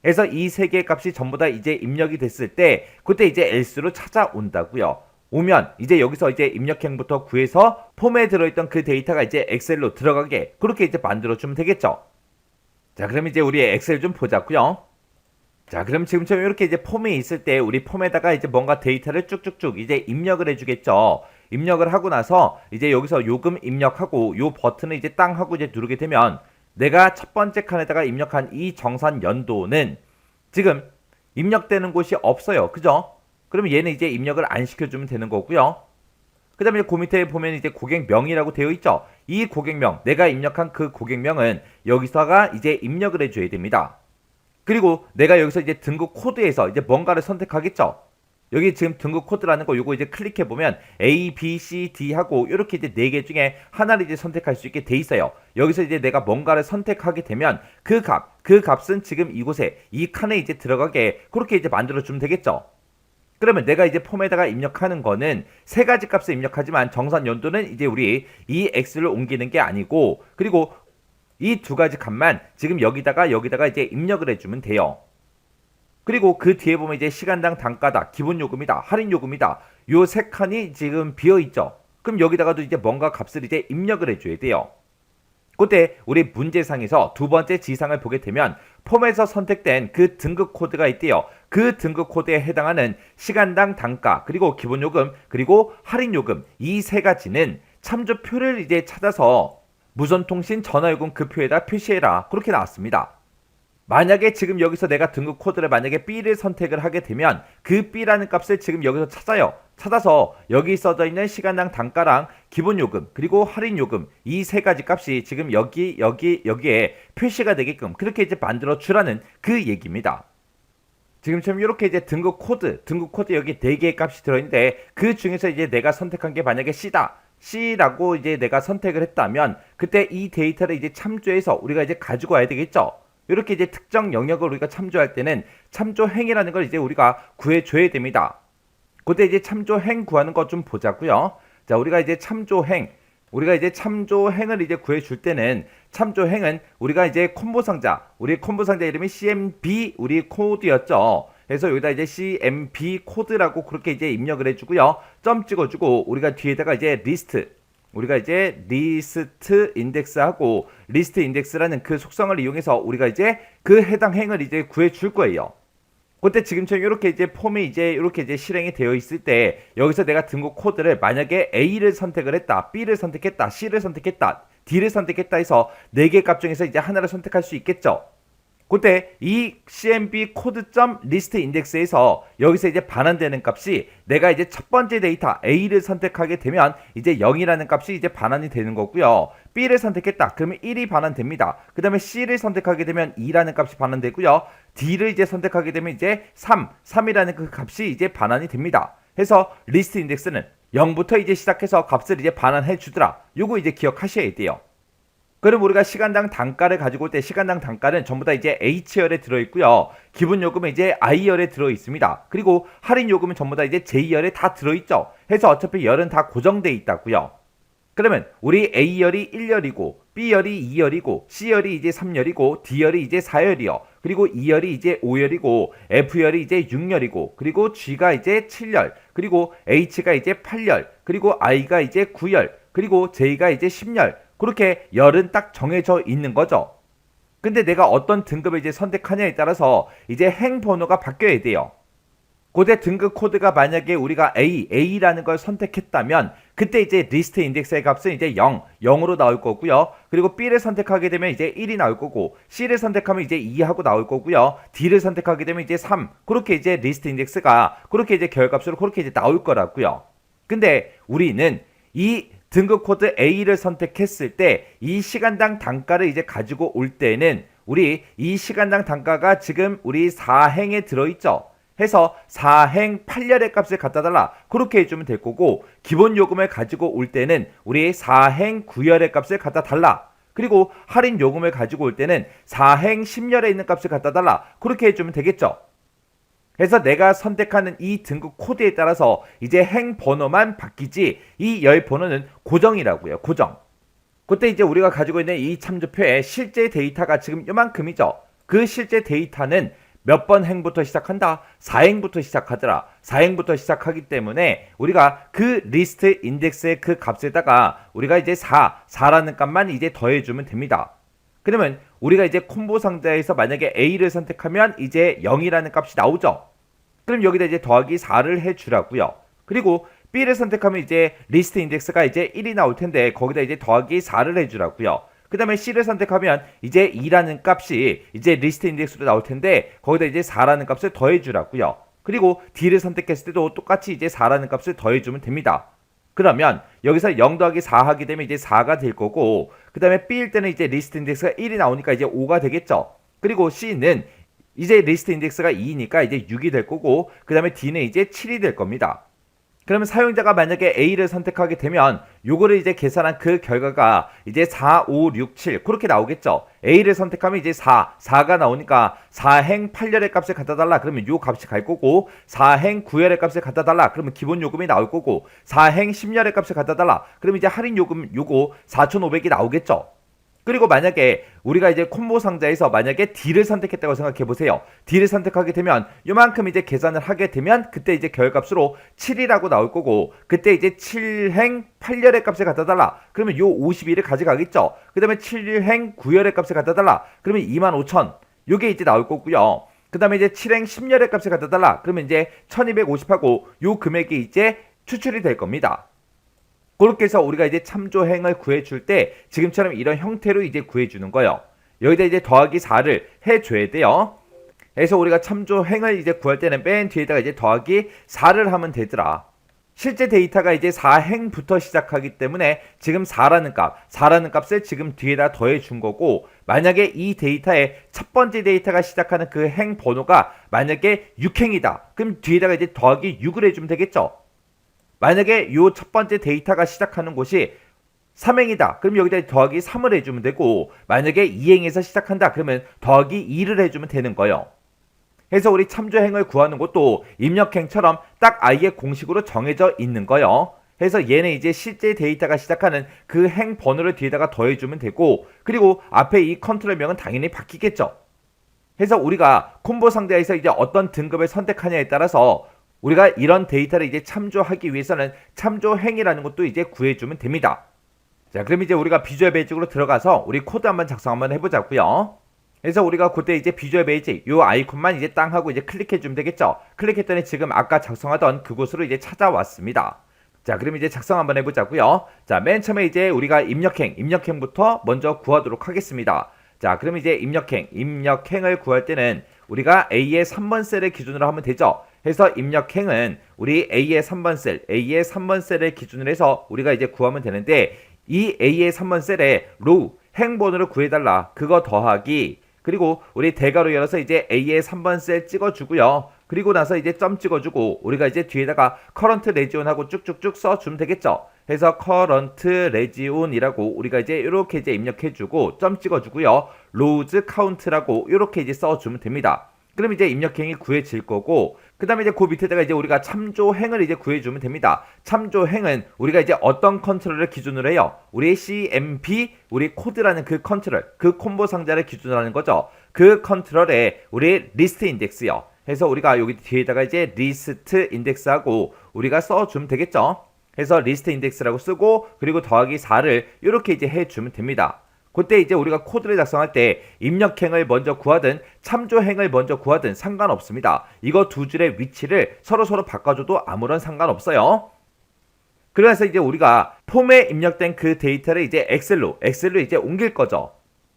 그래서 이 세 개의 값이 전부 다 이제 입력이 됐을 때 그때 이제 else로 찾아온다고요. 오면 이제 여기서 이제 입력행부터 구해서 폼에 들어있던 그 데이터가 이제 엑셀로 들어가게 그렇게 이제 만들어주면 되겠죠. 자, 그럼 이제 우리 엑셀 좀 보자고요. 자, 그럼 지금처럼 이렇게 이제 폼이 있을 때 우리 폼에다가 이제 뭔가 데이터를 쭉쭉쭉 이제 입력을 해주겠죠. 입력을 하고 나서 이제 여기서 요금 입력하고 요 버튼을 이제 땅 하고 이제 누르게 되면 내가 첫 번째 칸에다가 입력한 이 정산 연도는 지금 입력되는 곳이 없어요. 그죠? 그러면 얘는 이제 입력을 안 시켜주면 되는 거고요. 그 다음에 그 밑에 보면 이제 고객명이라고 되어 있죠. 이 고객명, 내가 입력한 그 고객명은 여기서가 이제 입력을 해줘야 됩니다. 그리고 내가 여기서 이제 등급 코드에서 이제 뭔가를 선택하겠죠. 여기 지금 등급 코드라는 거 요거 이제 클릭해 보면 A, B, C, D 하고 이렇게 이제 4개 중에 하나를 이제 선택할 수 있게 돼 있어요. 여기서 이제 내가 뭔가를 선택하게 되면 그 값은 지금 이곳에 이 칸에 이제 들어가게 그렇게 이제 만들어 주면 되겠죠. 그러면 내가 이제 폼에다가 입력하는 거는 세 가지 값을 입력하지만 정산 연도는 이제 우리 이 X를 옮기는 게 아니고, 그리고 이 두 가지 값만 지금 여기다가 이제 입력을 해주면 돼요. 그리고 그 뒤에 보면 이제 시간당 단가다, 기본 요금이다, 할인 요금이다. 요 세 칸이 지금 비어 있죠. 그럼 여기다가도 이제 뭔가 값을 이제 입력을 해줘야 돼요. 그때 우리 문제상에서 두 번째 지상을 보게 되면 폼에서 선택된 그 등급 코드가 있대요. 그 등급 코드에 해당하는 시간당 단가, 그리고 기본 요금, 그리고 할인 요금 이 세 가지는 참조표를 이제 찾아서 무선통신 전화요금 그 표에다 표시해라. 그렇게 나왔습니다. 만약에 지금 여기서 내가 등급 코드를 만약에 B를 선택을 하게 되면 그 B라는 값을 지금 여기서 찾아요. 찾아서 여기 써져 있는 시간당 단가랑 기본 요금 그리고 할인 요금 이 세 가지 값이 지금 여기에 표시가 되게끔 그렇게 이제 만들어 주라는 그 얘기입니다. 지금처럼 이렇게 이제 등급 코드 여기 4개의 값이 들어있는데 그 중에서 이제 내가 선택한 게 만약에 C다. C라고 이제 내가 선택을 했다면 그때 이 데이터를 이제 참조해서 우리가 이제 가지고 와야 되겠죠. 이렇게 이제 특정 영역을 우리가 참조할 때는 참조행이라는 걸 이제 우리가 구해줘야 됩니다. 그때 이제 참조행 구하는 거 좀 보자고요. 자, 우리가 이제 참조행을 이제 구해줄 때는 참조행은 우리가 이제 콤보 상자, 우리 콤보 상자 이름이 CMB 우리 코드였죠. 그래서 여기다 이제 CMB 코드라고 그렇게 이제 입력을 해주고요. 점 찍어주고 우리가 뒤에다가 이제 리스트 인덱스하고 리스트 인덱스라는 그 속성을 이용해서 우리가 이제 그 해당 행을 이제 구해줄 거예요. 그때 지금처럼 이렇게 이제 폼이 이렇게 이제 실행이 되어 있을 때 여기서 내가 등급 코드를 만약에 A를 선택을 했다, B를 선택했다, C를 선택했다, D를 선택했다 해서 4개 값 중에서 이제 하나를 선택할 수 있겠죠. 그때 이 CMB 코드점 리스트 인덱스에서 여기서 이제 반환되는 값이 내가 이제 첫 번째 데이터 A를 선택하게 되면 이제 0이라는 값이 이제 반환이 되는 거고요. B를 선택했다. 그러면 1이 반환됩니다. 그 다음에 C를 선택하게 되면 2라는 값이 반환되고요. D를 이제 선택하게 되면 이제 3이라는 그 값이 이제 반환이 됩니다. 해서 리스트 인덱스는 0부터 이제 시작해서 값을 이제 반환해 주더라. 요거 이제 기억하셔야 돼요. 그럼 우리가 시간당 단가를 가지고 올 때 시간당 단가는 전부 다 이제 H열에 들어있고요. 기본 요금은 이제 I열에 들어있습니다. 그리고 할인 요금은 전부 다 이제 J열에 다 들어있죠. 해서 어차피 열은 다 고정되어 있다고요. 그러면 우리 A열이 1열이고 B열이 2열이고 C열이 이제 3열이고 D열이 이제 4열이요. 그리고 E열이 이제 5열이고 F열이 이제 6열이고 그리고 G가 이제 7열 그리고 H가 이제 8열 그리고 I가 이제 9열 그리고 J가 이제 10열 그렇게 열은 딱 정해져 있는 거죠. 근데 내가 어떤 등급을 이제 선택하냐에 따라서 이제 행 번호가 바뀌어야 돼요. 그때 등급 코드가 만약에 우리가 A라는 걸 선택했다면 그때 이제 리스트 인덱스의 값은 이제 0으로 나올 거고요. 그리고 B를 선택하게 되면 이제 1이 나올 거고, C를 선택하면 이제 2하고 나올 거고요. D를 선택하게 되면 이제 3. 그렇게 이제 리스트 인덱스가 그렇게 이제 결값으로 그렇게 이제 나올 거라고요. 근데 우리는 이 등급 코드 A를 선택했을 때 이 시간당 단가를 이제 가지고 올 때는 우리 이 시간당 단가가 지금 우리 4행에 들어있죠. 해서 4행 8열의 값을 갖다 달라 그렇게 해주면 될 거고, 기본 요금을 가지고 올 때는 우리 4행 9열의 값을 갖다 달라, 그리고 할인 요금을 가지고 올 때는 4행 10열에 있는 값을 갖다 달라 그렇게 해주면 되겠죠. 그래서 내가 선택하는 이 등급 코드에 따라서 이제 행 번호만 바뀌지 이 열 번호는 고정이라고요. 고정. 그때 이제 우리가 가지고 있는 이 참조표에 실제 데이터가 지금 요만큼이죠. 그 실제 데이터는 몇 번 행부터 시작한다? 4행부터 시작하더라. 4행부터 시작하기 때문에 우리가 그 리스트 인덱스의 그 값에다가 우리가 이제 4라는 값만 이제 더해주면 됩니다. 그러면 우리가 이제 콤보 상자에서 만약에 A를 선택하면 이제 0이라는 값이 나오죠. 그럼 여기다 이제 더하기 4를 해주라고요. 그리고 B를 선택하면 이제 리스트 인덱스가 이제 1이 나올 텐데 거기다 이제 더하기 4를 해주라고요. 그 다음에 C를 선택하면 이제 2라는 값이 이제 리스트 인덱스로 나올 텐데 거기다 이제 4라는 값을 더해주라고요. 그리고 D를 선택했을 때도 똑같이 이제 4라는 값을 더해주면 됩니다. 그러면 여기서 0 더하기 4 하게 되면 이제 4가 될 거고, 그 다음에 B일 때는 이제 리스트 인덱스가 1이 나오니까 이제 5가 되겠죠. 그리고 C는 이제 리스트 인덱스가 2니까 이제 6이 될 거고, 그 다음에 D는 이제 7이 될 겁니다. 그러면 사용자가 만약에 A를 선택하게 되면 요거를 이제 계산한 그 결과가 이제 4, 5, 6, 7 그렇게 나오겠죠. A를 선택하면 이제 4가 나오니까 4행 8열의 값을 갖다 달라 그러면 요 값이 갈 거고, 4행 9열의 값을 갖다 달라 그러면 기본 요금이 나올 거고, 4행 10열의 값을 갖다 달라 그러면 이제 할인 요금 요거 4,500이 나오겠죠. 그리고 만약에 우리가 이제 콤보 상자에서 만약에 D를 선택했다고 생각해 보세요. D를 선택하게 되면 요만큼 이제 계산을 하게 되면 그때 이제 결값으로 7이라고 나올 거고, 그때 이제 7행 8열의 값을 갖다 달라 그러면 요 52를 가져가겠죠. 그 다음에 7행 9열의 값을 갖다 달라 그러면 25,000 요게 이제 나올 거고요. 그 다음에 이제 7행 10열의 값을 갖다 달라 그러면 이제 1250하고 요 금액이 이제 추출이 될 겁니다. 그렇게 해서 우리가 이제 참조행을 구해줄 때 지금처럼 이런 형태로 이제 구해주는 거예요. 여기다 이제 더하기 4를 해줘야 돼요. 그래서 우리가 참조행을 이제 구할 때는 맨 뒤에다가 이제 더하기 4를 하면 되더라. 실제 데이터가 이제 4행부터 시작하기 때문에 지금 4라는 값을 지금 뒤에다 더해준 거고, 만약에 이 데이터의 첫 번째 데이터가 시작하는 그 행 번호가 만약에 6행이다. 그럼 뒤에다가 이제 더하기 6을 해주면 되겠죠. 만약에 요 첫 번째 데이터가 시작하는 곳이 3행이다. 그럼 여기다 더하기 3을 해주면 되고, 만약에 2행에서 시작한다. 그러면 더하기 2를 해주면 되는 거예요. 그래서 우리 참조행을 구하는 것도 입력행처럼 딱 아예 공식으로 정해져 있는 거예요. 그래서 얘는 이제 실제 데이터가 시작하는 그 행 번호를 뒤에다가 더해주면 되고, 그리고 앞에 이 컨트롤명은 당연히 바뀌겠죠. 그래서 우리가 콤보 상자에서 이제 어떤 등급을 선택하냐에 따라서 우리가 이런 데이터를 이제 참조하기 위해서는 참조행이라는 것도 이제 구해주면 됩니다. 자, 그럼 이제 우리가 비주얼 베이직으로 들어가서 우리 코드 한번 작성 한번 해보자고요. 그래서 우리가 그때 이제 비주얼 베이직 요 아이콘만 이제 땅 하고 이제 클릭해주면 되겠죠. 클릭했더니 지금 아까 작성하던 그곳으로 이제 찾아왔습니다. 자, 그럼 이제 작성 한번 해보자고요. 자, 맨 처음에 이제 우리가 입력행부터 먼저 구하도록 하겠습니다. 자, 그럼 이제 입력행을 구할 때는 우리가 A의 3번 셀을 기준으로 하면 되죠. 해서 입력행은 우리 A의 3번 셀을 기준으로 해서 우리가 이제 구하면 되는데, 이 A의 3번 셀에 로우 행번호를 구해달라 그거 더하기, 그리고 우리 대괄호 열어서 이제 A의 3번 셀 찍어주고요. 그리고 나서 이제 점 찍어주고 우리가 이제 뒤에다가 current region하고 쭉쭉쭉 써주면 되겠죠. 해서 current region이라고 우리가 이제 이렇게 이제 입력해주고 점 찍어주고요. rows count라고 이렇게 이제 써주면 됩니다. 그럼 이제 입력행이 구해질 거고, 그 다음에 이제 그 밑에다가 이제 우리가 참조행을 이제 구해주면 됩니다. 참조행은 우리가 이제 어떤 컨트롤을 기준으로 해요? 우리 CMP, 우리 코드라는 그 컨트롤, 그 콤보 상자를 기준으로 하는 거죠. 그 컨트롤에 우리 리스트 인덱스요. 해서 우리가 여기 뒤에다가 이제 리스트 인덱스하고 우리가 써주면 되겠죠. 해서 리스트 인덱스라고 쓰고, 그리고 더하기 4를 이렇게 이제 해주면 됩니다. 그때 이제 우리가 코드를 작성할 때 입력행을 먼저 구하든 참조행을 먼저 구하든 상관없습니다. 이거 두 줄의 위치를 서로 바꿔줘도 아무런 상관없어요. 그래서 이제 우리가 폼에 입력된 그 데이터를 이제 엑셀로 이제 옮길 거죠.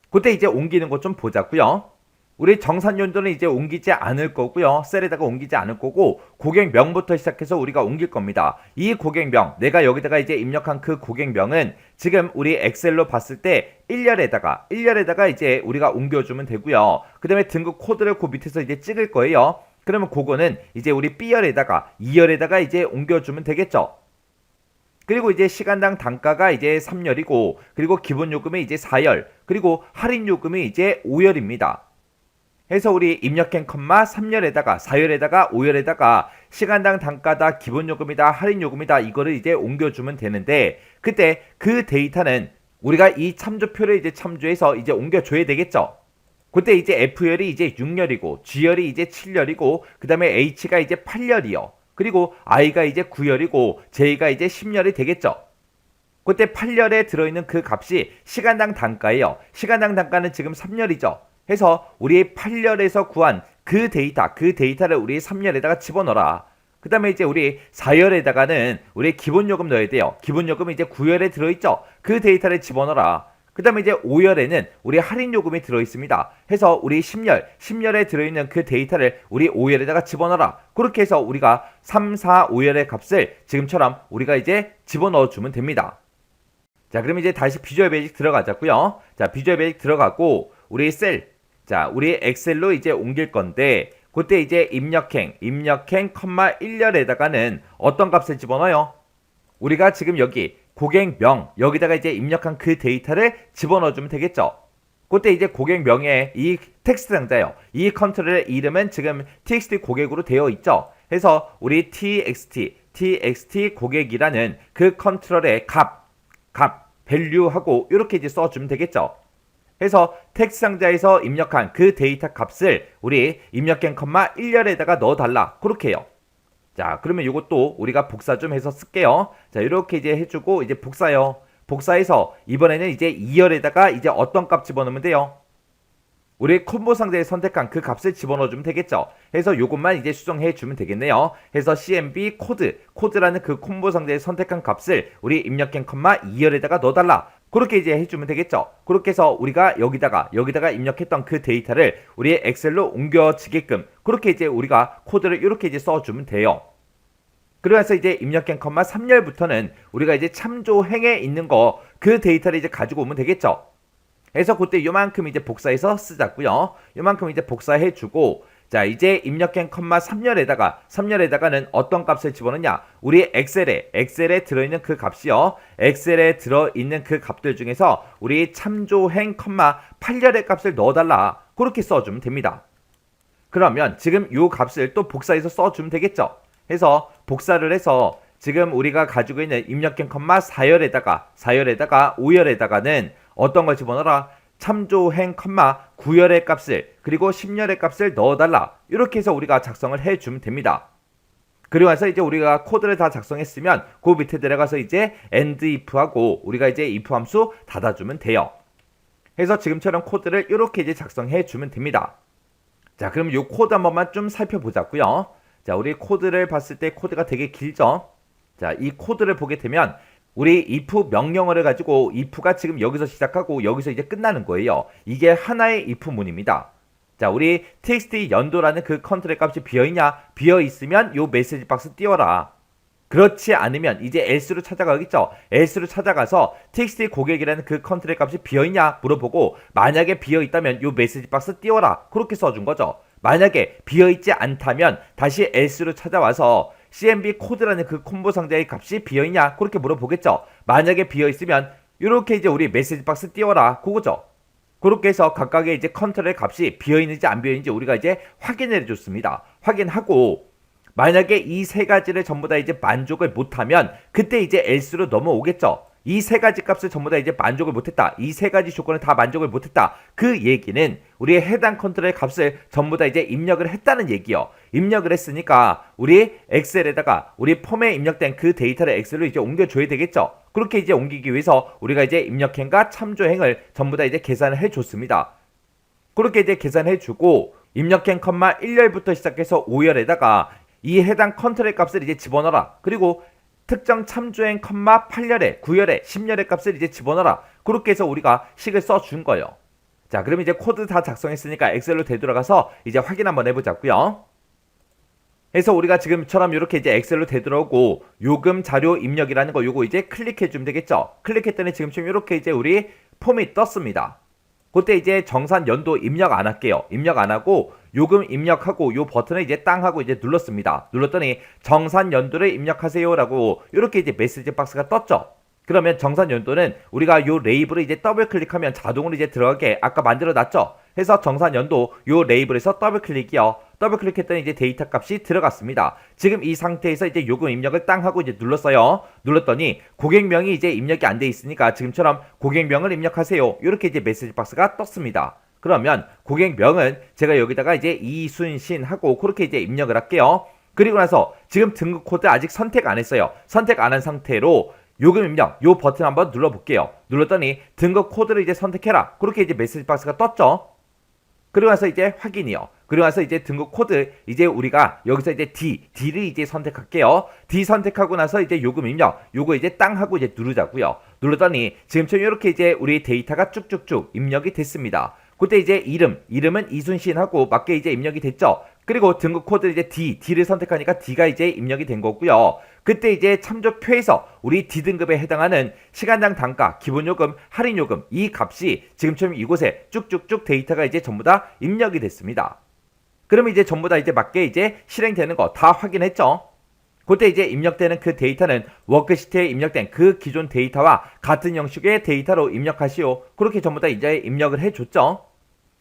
그때 이제 옮기는 거 좀 보자고요. 우리 정산 연도는 이제 옮기지 않을 거고요. 셀에다가 옮기지 않을 거고 고객명부터 시작해서 우리가 옮길 겁니다. 이 고객명, 내가 여기다가 이제 입력한 그 고객명은 지금 우리 엑셀로 봤을 때 1열에다가 이제 우리가 옮겨주면 되고요. 그 다음에 등급 코드를 그 밑에서 이제 찍을 거예요. 그러면 그거는 이제 우리 B열에다가 2열에다가 이제 옮겨주면 되겠죠. 그리고 이제 시간당 단가가 이제 3열이고 그리고 기본 요금이 이제 4열 그리고 할인 요금이 이제 5열입니다. 해서 우리 입력행 컴마 3열에다가 4열에다가 5열에다가 시간당 단가다 기본 요금이다 할인 요금이다 이거를 이제 옮겨주면 되는데 그때 그 데이터는 우리가 이 참조표를 이제 참조해서 이제 옮겨줘야 되겠죠. 그때 이제 F열이 이제 6열이고 G열이 이제 7열이고 그 다음에 H가 이제 8열이요. 그리고 I가 이제 9열이고 J가 이제 10열이 되겠죠. 그때 8열에 들어있는 그 값이 시간당 단가예요. 시간당 단가는 지금 3열이죠. 해서 우리 8열에서 구한 그 데이터를 우리 3열에다가 집어넣어라. 그 다음에 이제 우리 4열에다가는 우리 기본요금 넣어야 돼요. 기본요금이 이제 9열에 들어있죠. 그 데이터를 집어넣어라. 그 다음에 이제 5열에는 우리 할인요금이 들어있습니다. 해서 우리 10열에 들어있는 그 데이터를 우리 5열에다가 집어넣어라. 그렇게 해서 우리가 3, 4, 5열의 값을 지금처럼 우리가 이제 집어넣어주면 됩니다. 자, 그럼 이제 다시 비주얼 베이직 들어가자고요. 자, 비주얼 베이직 들어가고 우리 셀, 자, 우리 엑셀로 이제 옮길 건데 그때 이제 입력행, 컴마 1열에다가는 어떤 값을 집어넣어요? 우리가 지금 여기 고객명, 여기다가 이제 입력한 그 데이터를 집어넣어주면 되겠죠. 그때 이제 고객명에 이 텍스트 상자요. 이 컨트롤의 이름은 지금 txt 고객으로 되어 있죠. 해서 우리 txt 고객이라는 그 컨트롤의 값, value하고 이렇게 이제 써주면 되겠죠. 해서 텍스트 상자에서 입력한 그 데이터 값을 우리 입력행 컴마 1열에다가 넣어달라. 그렇게 해요. 자, 그러면 이것도 우리가 복사 좀 해서 쓸게요. 자, 이렇게 이제 해주고 이제 복사요. 복사해서 이번에는 이제 2열에다가 이제 어떤 값 집어넣으면 돼요? 우리 콤보 상자에 선택한 그 값을 집어넣어주면 되겠죠. 해서 요것만 이제 수정해주면 되겠네요. 해서 cmb 코드라는 그 콤보 상자에 선택한 값을 우리 입력행 컴마 2열에다가 넣어달라. 그렇게 이제 해주면 되겠죠. 그렇게 해서 우리가 여기다가 입력했던 그 데이터를 우리 엑셀로 옮겨지게끔 그렇게 이제 우리가 코드를 이렇게 이제 써주면 돼요. 그래서 이제 입력행 컴마 3열부터는 우리가 이제 참조행에 있는 거 그 데이터를 이제 가지고 오면 되겠죠. 해서 그때 요만큼 이제 복사해서 쓰자고요. 요만큼 이제 복사해주고 자, 이제 입력행 컴마 3열에다가는 어떤 값을 집어넣냐? 우리 엑셀에 들어있는 그 값이요. 엑셀에 들어있는 그 값들 중에서 우리 참조행 컴마 8열의 값을 넣어달라. 그렇게 써주면 됩니다. 그러면 지금 요 값을 또 복사해서 써주면 되겠죠. 해서 복사를 해서 지금 우리가 가지고 있는 입력행 컴마 4열에다가 5열에다가는 어떤 걸 집어넣어라? 참조행 컴마 9열의 값을 그리고 10열의 값을 넣어달라. 이렇게 해서 우리가 작성을 해주면 됩니다. 그리고 나서 이제 우리가 코드를 다 작성했으면 그 밑에 들어가서 이제 end if하고 우리가 이제 if 함수 닫아주면 돼요. 해서 지금처럼 코드를 이렇게 이제 작성해주면 됩니다. 자, 그럼 이 코드 한 번만 좀 살펴보자고요. 자, 우리 코드를 봤을 때 코드가 되게 길죠? 자, 이 코드를 보게 되면 우리 if 명령어를 가지고 if가 지금 여기서 시작하고 여기서 이제 끝나는 거예요. 이게 하나의 if 문입니다. 자, 우리 txt 연도라는 그 컨트롤 값이 비어있냐? 비어있으면 요 메시지 박스 띄워라. 그렇지 않으면 이제 else로 찾아가겠죠. else로 찾아가서 txt 고객이라는 그 컨트롤 값이 비어있냐 물어보고 만약에 비어있다면 요 메시지 박스 띄워라. 그렇게 써준 거죠. 만약에 비어있지 않다면 다시 else로 찾아와서 cmb 코드라는 그 콤보 상자의 값이 비어있냐 그렇게 물어보겠죠. 만약에 비어있으면 이렇게 이제 우리 메시지 박스 띄워라 그거죠. 그렇게 해서 각각의 이제 컨트롤의 값이 비어있는지 안 비어있는지 우리가 이제 확인해 줬습니다. 확인하고 만약에 이 세 가지를 전부 다 이제 만족을 못하면 그때 이제 else로 넘어오겠죠. 이 세 가지 값을 전부 다 이제 만족을 못했다. 이 세 가지 조건을 다 만족을 못했다. 그 얘기는 우리의 해당 컨트롤의 값을 전부 다 이제 입력을 했다는 얘기요. 입력을 했으니까 우리 엑셀에다가 우리 폼에 입력된 그 데이터를 엑셀로 이제 옮겨줘야 되겠죠. 그렇게 이제 옮기기 위해서 우리가 이제 입력행과 참조행을 전부 다 이제 계산을 해줬습니다. 그렇게 이제 계산해주고 입력행 컴마 1열부터 시작해서 5열에다가 이 해당 컨트롤 값을 이제 집어넣어라. 그리고 특정 참조행, 8열에, 9열에, 10열의 값을 이제 집어넣어라. 그렇게 해서 우리가 식을 써준 거예요. 자, 그럼 이제 코드 다 작성했으니까 엑셀로 되돌아가서 이제 확인 한번 해보자고요. 그래서 우리가 지금처럼 이렇게 이제 엑셀로 되돌아오고 요금 자료 입력이라는 거 요거 이제 클릭해주면 되겠죠. 클릭했더니 지금처럼 이렇게 이제 우리 폼이 떴습니다. 그때 이제 정산 연도 입력 안 할게요. 입력 안 하고 요금 입력하고 요 버튼을 이제 땅 하고 이제 눌렀습니다. 눌렀더니 정산 연도를 입력하세요라고 이렇게 이제 메시지 박스가 떴죠. 그러면 정산 연도는 우리가 요 레이블을 이제 더블 클릭하면 자동으로 이제 들어가게 아까 만들어 놨죠. 해서 정산 연도 요 레이블에서 더블 클릭이요. 더블 클릭했더니 이제 데이터 값이 들어갔습니다. 지금 이 상태에서 이제 요금 입력을 땅 하고 이제 눌렀어요. 눌렀더니 고객명이 이제 입력이 안 돼 있으니까 지금처럼 고객명을 입력하세요. 이렇게 이제 메시지 박스가 떴습니다. 그러면 고객명은 제가 여기다가 이제 이순신 하고 그렇게 이제 입력을 할게요. 그리고 나서 지금 등급 코드 아직 선택 안 했어요. 선택 안 한 상태로 요금 입력 요 버튼 한번 눌러볼게요. 눌렀더니 등급 코드를 이제 선택해라. 그렇게 이제 메시지 박스가 떴죠. 그리고 나서 이제 확인이요. 그리고 나서 이제 등급 코드 이제 우리가 여기서 이제 D를 이제 선택할게요. D 선택하고 나서 이제 요금 입력 요거 이제 땅 하고 이제 누르자고요. 누르더니 지금처럼 이렇게 이제 우리 데이터가 쭉쭉쭉 입력이 됐습니다. 그때 이제 이름은 이순신하고 맞게 이제 입력이 됐죠. 그리고 등급 코드 이제 D를 선택하니까 D가 이제 입력이 된 거고요. 그때 이제 참조표에서 우리 D등급에 해당하는 시간당 단가, 기본요금, 할인요금 이 값이 지금처럼 이곳에 쭉쭉쭉 데이터가 이제 전부 다 입력이 됐습니다. 그러면 이제 전부 다 이제 맞게 이제 실행되는 거 다 확인했죠. 그때 이제 입력되는 그 데이터는 워크시트에 입력된 그 기존 데이터와 같은 형식의 데이터로 입력하시오. 그렇게 전부 다 이제 입력을 해줬죠.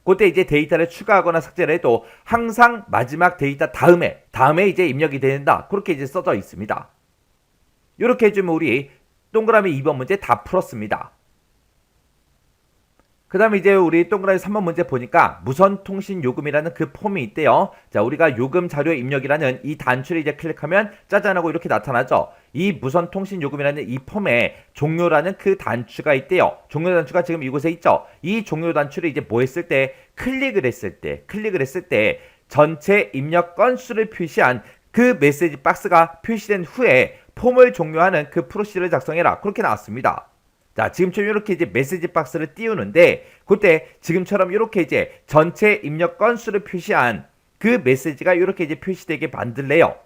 그때 이제 데이터를 추가하거나 삭제를 해도 항상 마지막 데이터 다음에 이제 입력이 된다. 그렇게 이제 써져 있습니다. 이렇게 해주면 우리 동그라미 2번 문제 다 풀었습니다. 그 다음에 이제 우리 동그라미 3번 문제 보니까 무선통신요금이라는 그 폼이 있대요. 자, 우리가 요금 자료 입력이라는 이 단추를 이제 클릭하면 짜잔하고 이렇게 나타나죠. 이 무선통신요금이라는 이 폼에 종료라는 그 단추가 있대요. 종료 단추가 지금 이곳에 있죠. 이 종료 단추를 이제 뭐 했을 때 클릭을 했을 때 전체 입력 건수를 표시한 그 메시지 박스가 표시된 후에 폼을 종료하는 그 프로시저를 작성해라. 그렇게 나왔습니다. 자, 지금처럼 이렇게 이제 메시지 박스를 띄우는데 그때 지금처럼 이렇게 이제 전체 입력 건수를 표시한 그 메시지가 이렇게 이제 표시되게 만들래요.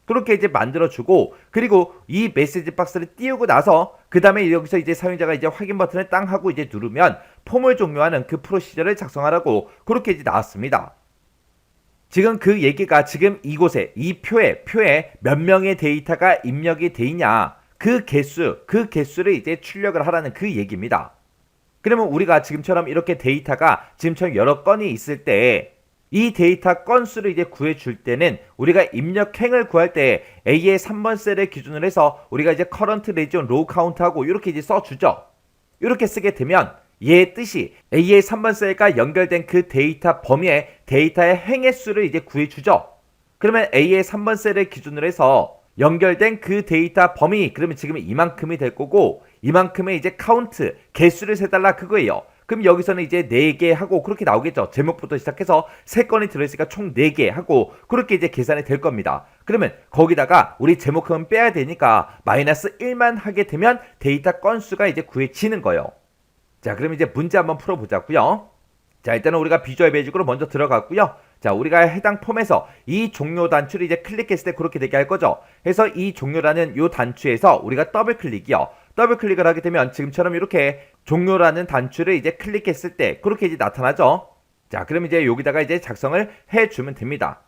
그렇게 이제 만들어주고 그리고 이 메시지 박스를 띄우고 나서 그 다음에 여기서 이제 사용자가 이제 확인 버튼을 땅 하고 이제 누르면 폼을 종료하는 그 프로시저를 작성하라고 그렇게 이제 나왔습니다. 지금 그 얘기가 지금 이곳에 이 표에 몇 명의 데이터가 입력이 돼 있냐 그 개수를 이제 출력을 하라는 그 얘기입니다. 그러면 우리가 지금처럼 이렇게 데이터가 지금처럼 여러 건이 있을 때 이 데이터 건수를 이제 구해줄 때는 우리가 입력행을 구할 때 A의 3번 셀을 기준으로 해서 우리가 이제 current region row count하고 이렇게 이제 써주죠. 이렇게 쓰게 되면 얘의 뜻이 A의 3번 셀과 연결된 그 데이터 범위의 데이터의 행의 수를 이제 구해주죠. 그러면 A의 3번 셀을 기준으로 해서 연결된 그 데이터 범위 그러면 지금 이만큼이 될 거고 이만큼의 이제 카운트 개수를 세달라 그거예요. 그럼 여기서는 이제 4개 하고 그렇게 나오겠죠. 제목부터 시작해서 3건이 들어있으니까 총 4개 하고 그렇게 이제 계산이 될 겁니다. 그러면 거기다가 우리 제목은 빼야 되니까 마이너스 1만 하게 되면 데이터 건수가 이제 구해지는 거예요. 자, 그럼 이제 문제 한번 풀어보자고요. 자, 일단은 우리가 비주얼 베이직으로 먼저 들어갔고요. 자, 우리가 해당 폼에서 이 종료 단추를 이제 클릭했을 때 그렇게 되게 할 거죠. 그래서 이 종료라는 요 단추에서 우리가 더블 클릭이요. 더블 클릭을 하게 되면 지금처럼 이렇게 종료라는 단추를 이제 클릭했을 때 그렇게 이제 나타나죠. 자, 그럼 이제 여기다가 이제 작성을 해주면 됩니다.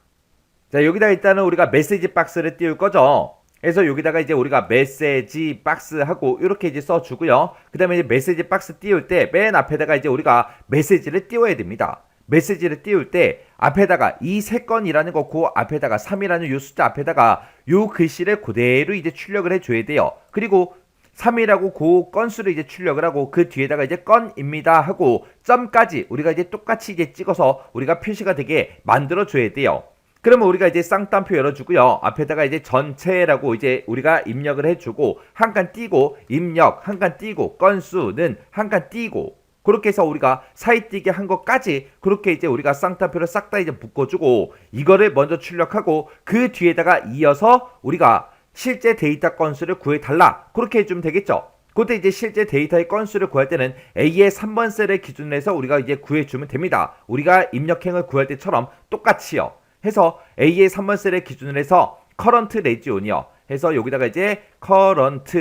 자, 여기다 일단은 우리가 메시지 박스를 띄울 거죠. 그래서 여기다가 이제 우리가 메시지 박스 하고 이렇게 이제 써주고요. 그 다음에 이제 메시지 박스 띄울 때 맨 앞에다가 이제 우리가 메시지를 띄워야 됩니다. 메시지를 띄울 때 앞에다가 이 3건이라는 거 그 앞에다가 3이라는 요 숫자 앞에다가 요 글씨를 그대로 이제 출력을 해줘야 돼요. 그리고 3이라고 그 건수를 이제 출력을 하고 그 뒤에다가 이제 건입니다 하고 점까지 우리가 이제 똑같이 이제 찍어서 우리가 표시가 되게 만들어 줘야 돼요. 그러면 우리가 이제 쌍따옴표 열어주고요. 앞에다가 이제 전체라고 이제 우리가 입력을 해주고 한 칸 띄고 입력 한 칸 띄고 건수는 한 칸 띄고 그렇게 해서 우리가 사이 띄게 한 것까지 그렇게 이제 우리가 쌍따옴표를 싹 다 이제 묶어주고 이거를 먼저 출력하고 그 뒤에다가 이어서 우리가 실제 데이터 건수를 구해달라. 그렇게 해주면 되겠죠. 그때 이제 실제 데이터의 건수를 구할 때는 A의 3번 셀을 기준으로 해서 우리가 이제 구해주면 됩니다. 우리가 입력행을 구할 때처럼 똑같이요. 해서 A의 3번 셀을 기준으로 해서 current region이요. 해서 여기다가 이제 current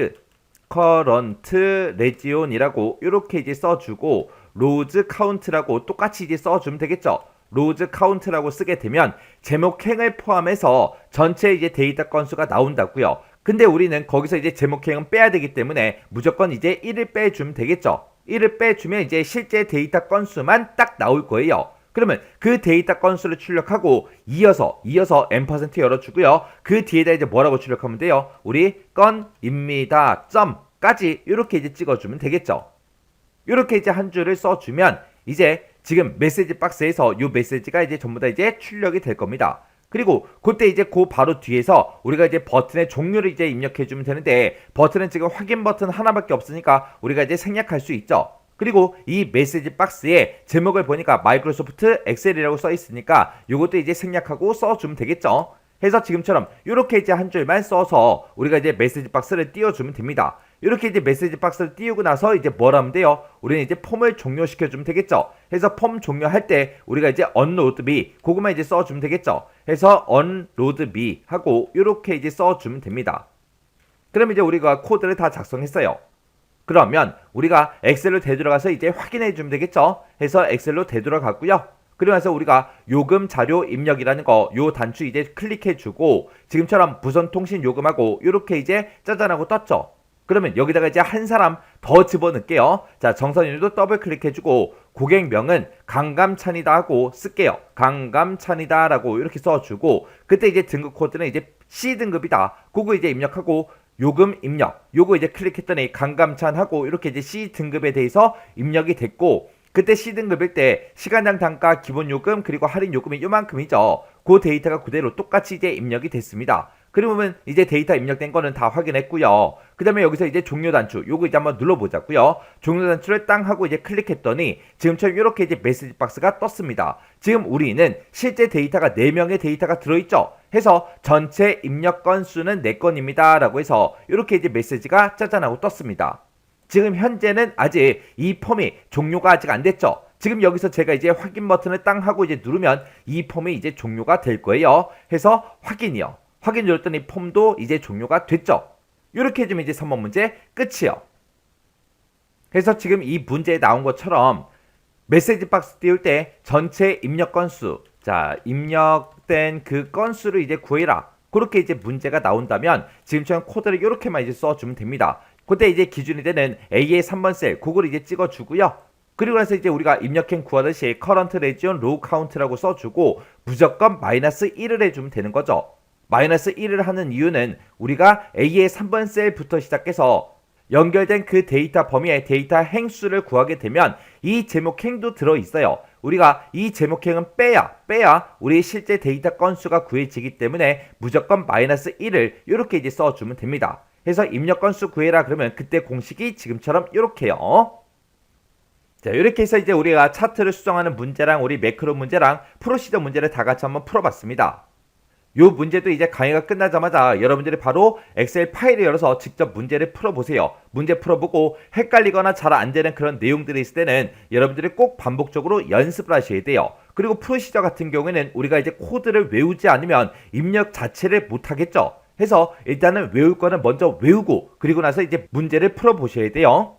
region이라고 이렇게 이제 써주고 rows count라고 똑같이 이제 써주면 되겠죠. rows count라고 쓰게 되면 제목행을 포함해서 전체 이제 데이터 건수가 나온다고요. 근데 우리는 거기서 이제 제목행은 빼야 되기 때문에 무조건 이제 1을 빼주면 되겠죠. 1을 빼주면 이제 실제 데이터 건수만 딱 나올 거예요. 그러면 그 데이터 건수를 출력하고 이어서 n% 열어주고요. 그 뒤에다 이제 뭐라고 출력하면 돼요? 우리 건입니다. 점까지 이렇게 이제 찍어주면 되겠죠. 이렇게 이제 한 줄을 써주면 이제 지금 메시지 박스에서 이 메시지가 이제 전부 다 이제 출력이 될 겁니다. 그리고 그때 이제 그 바로 뒤에서 우리가 이제 버튼의 종류를 이제 입력해 주면 되는데 버튼은 지금 확인 버튼 하나밖에 없으니까 우리가 이제 생략할 수 있죠. 그리고 이 메시지 박스에 제목을 보니까 마이크로소프트 엑셀이라고 써 있으니까 이것도 이제 생략하고 써주면 되겠죠. 해서 지금처럼 이렇게 이제 한 줄만 써서 우리가 이제 메시지 박스를 띄워주면 됩니다. 이렇게 이제 메시지 박스를 띄우고 나서 이제 뭘 하면 돼요? 우리는 이제 폼을 종료시켜주면 되겠죠. 해서 폼 종료할 때 우리가 이제 unload me 그것만 이제 써주면 되겠죠. 해서 unload me 하고 이렇게 이제 써주면 됩니다. 그럼 이제 우리가 코드를 다 작성했어요. 그러면 우리가 엑셀로 되돌아가서 이제 확인해 주면 되겠죠. 해서 엑셀로 되돌아갔고요. 그러면서 우리가 요금 자료 입력이라는 거 요 단추 이제 클릭해 주고 지금처럼 무선 통신 요금하고 이렇게 이제 짜잔하고 떴죠. 그러면 여기다가 이제 한 사람 더 집어넣을게요. 자, 정선윤도 더블 클릭해주고 고객명은 강감찬이다 하고 쓸게요. 강감찬이다 라고 이렇게 써주고 그때 이제 등급 코드는 이제 C등급이다. 그거 이제 입력하고 요금 입력. 요거 이제 클릭했더니 강감찬 하고 이렇게 이제 C등급에 대해서 입력이 됐고 그때 C등급일 때 시간당 단가 기본 요금 그리고 할인 요금이 요만큼이죠. 그 데이터가 그대로 똑같이 이제 입력이 됐습니다. 그러면 이제 데이터 입력된 거는 다 확인했고요. 그 다음에 여기서 이제 종료 단추 요거 이제 한번 눌러보자고요. 종료 단추를 땅 하고 이제 클릭했더니 지금처럼 이렇게 이제 메시지 박스가 떴습니다. 지금 우리는 실제 데이터가 4명의 데이터가 들어있죠. 해서 전체 입력 건수는 4건입니다 라고 해서 이렇게 이제 메시지가 짜잔하고 떴습니다. 지금 현재는 아직 이 폼이 종료가 아직 안 됐죠. 지금 여기서 제가 이제 확인 버튼을 땅 하고 이제 누르면 이 폼이 이제 종료가 될 거예요. 해서 확인이요. 확인 눌렀더니 폼도 이제 종료가 됐죠. 이렇게 해주면 이제 3번 문제 끝이요. 그래서 지금 이 문제에 나온 것처럼 메시지 박스 띄울 때 전체 입력 건수, 자, 입력된 그 건수를 이제 구해라. 그렇게 이제 문제가 나온다면 지금처럼 코드를 이렇게만 이제 써주면 됩니다. 그때 이제 기준이 되는 A의 3번 셀, 그걸 이제 찍어주고요. 그리고 나서 이제 우리가 입력행 구하듯이 current region row count라고 써주고 무조건 마이너스 1을 해주면 되는 거죠. 마이너스 1을 하는 이유는 우리가 A의 3번 셀부터 시작해서 연결된 그 데이터 범위의 데이터 행수를 구하게 되면 이 제목행도 들어있어요. 우리가 이 제목행은 빼야 우리 실제 데이터 건수가 구해지기 때문에 무조건 마이너스 1을 이렇게 이제 써주면 됩니다. 해서 입력 건수 구해라 그러면 그때 공식이 지금처럼 이렇게요. 자, 이렇게 해서 이제 우리가 차트를 수정하는 문제랑 우리 매크로 문제랑 프로시저 문제를 다 같이 한번 풀어봤습니다. 요 문제도 이제 강의가 끝나자마자 여러분들이 바로 엑셀 파일을 열어서 직접 문제를 풀어보세요. 문제 풀어보고 헷갈리거나 잘 안되는 그런 내용들이 있을 때는 여러분들이 꼭 반복적으로 연습을 하셔야 돼요. 그리고 프로시저 같은 경우에는 우리가 이제 코드를 외우지 않으면 입력 자체를 못하겠죠. 해서 일단은 외울 거는 먼저 외우고 그리고 나서 이제 문제를 풀어보셔야 돼요.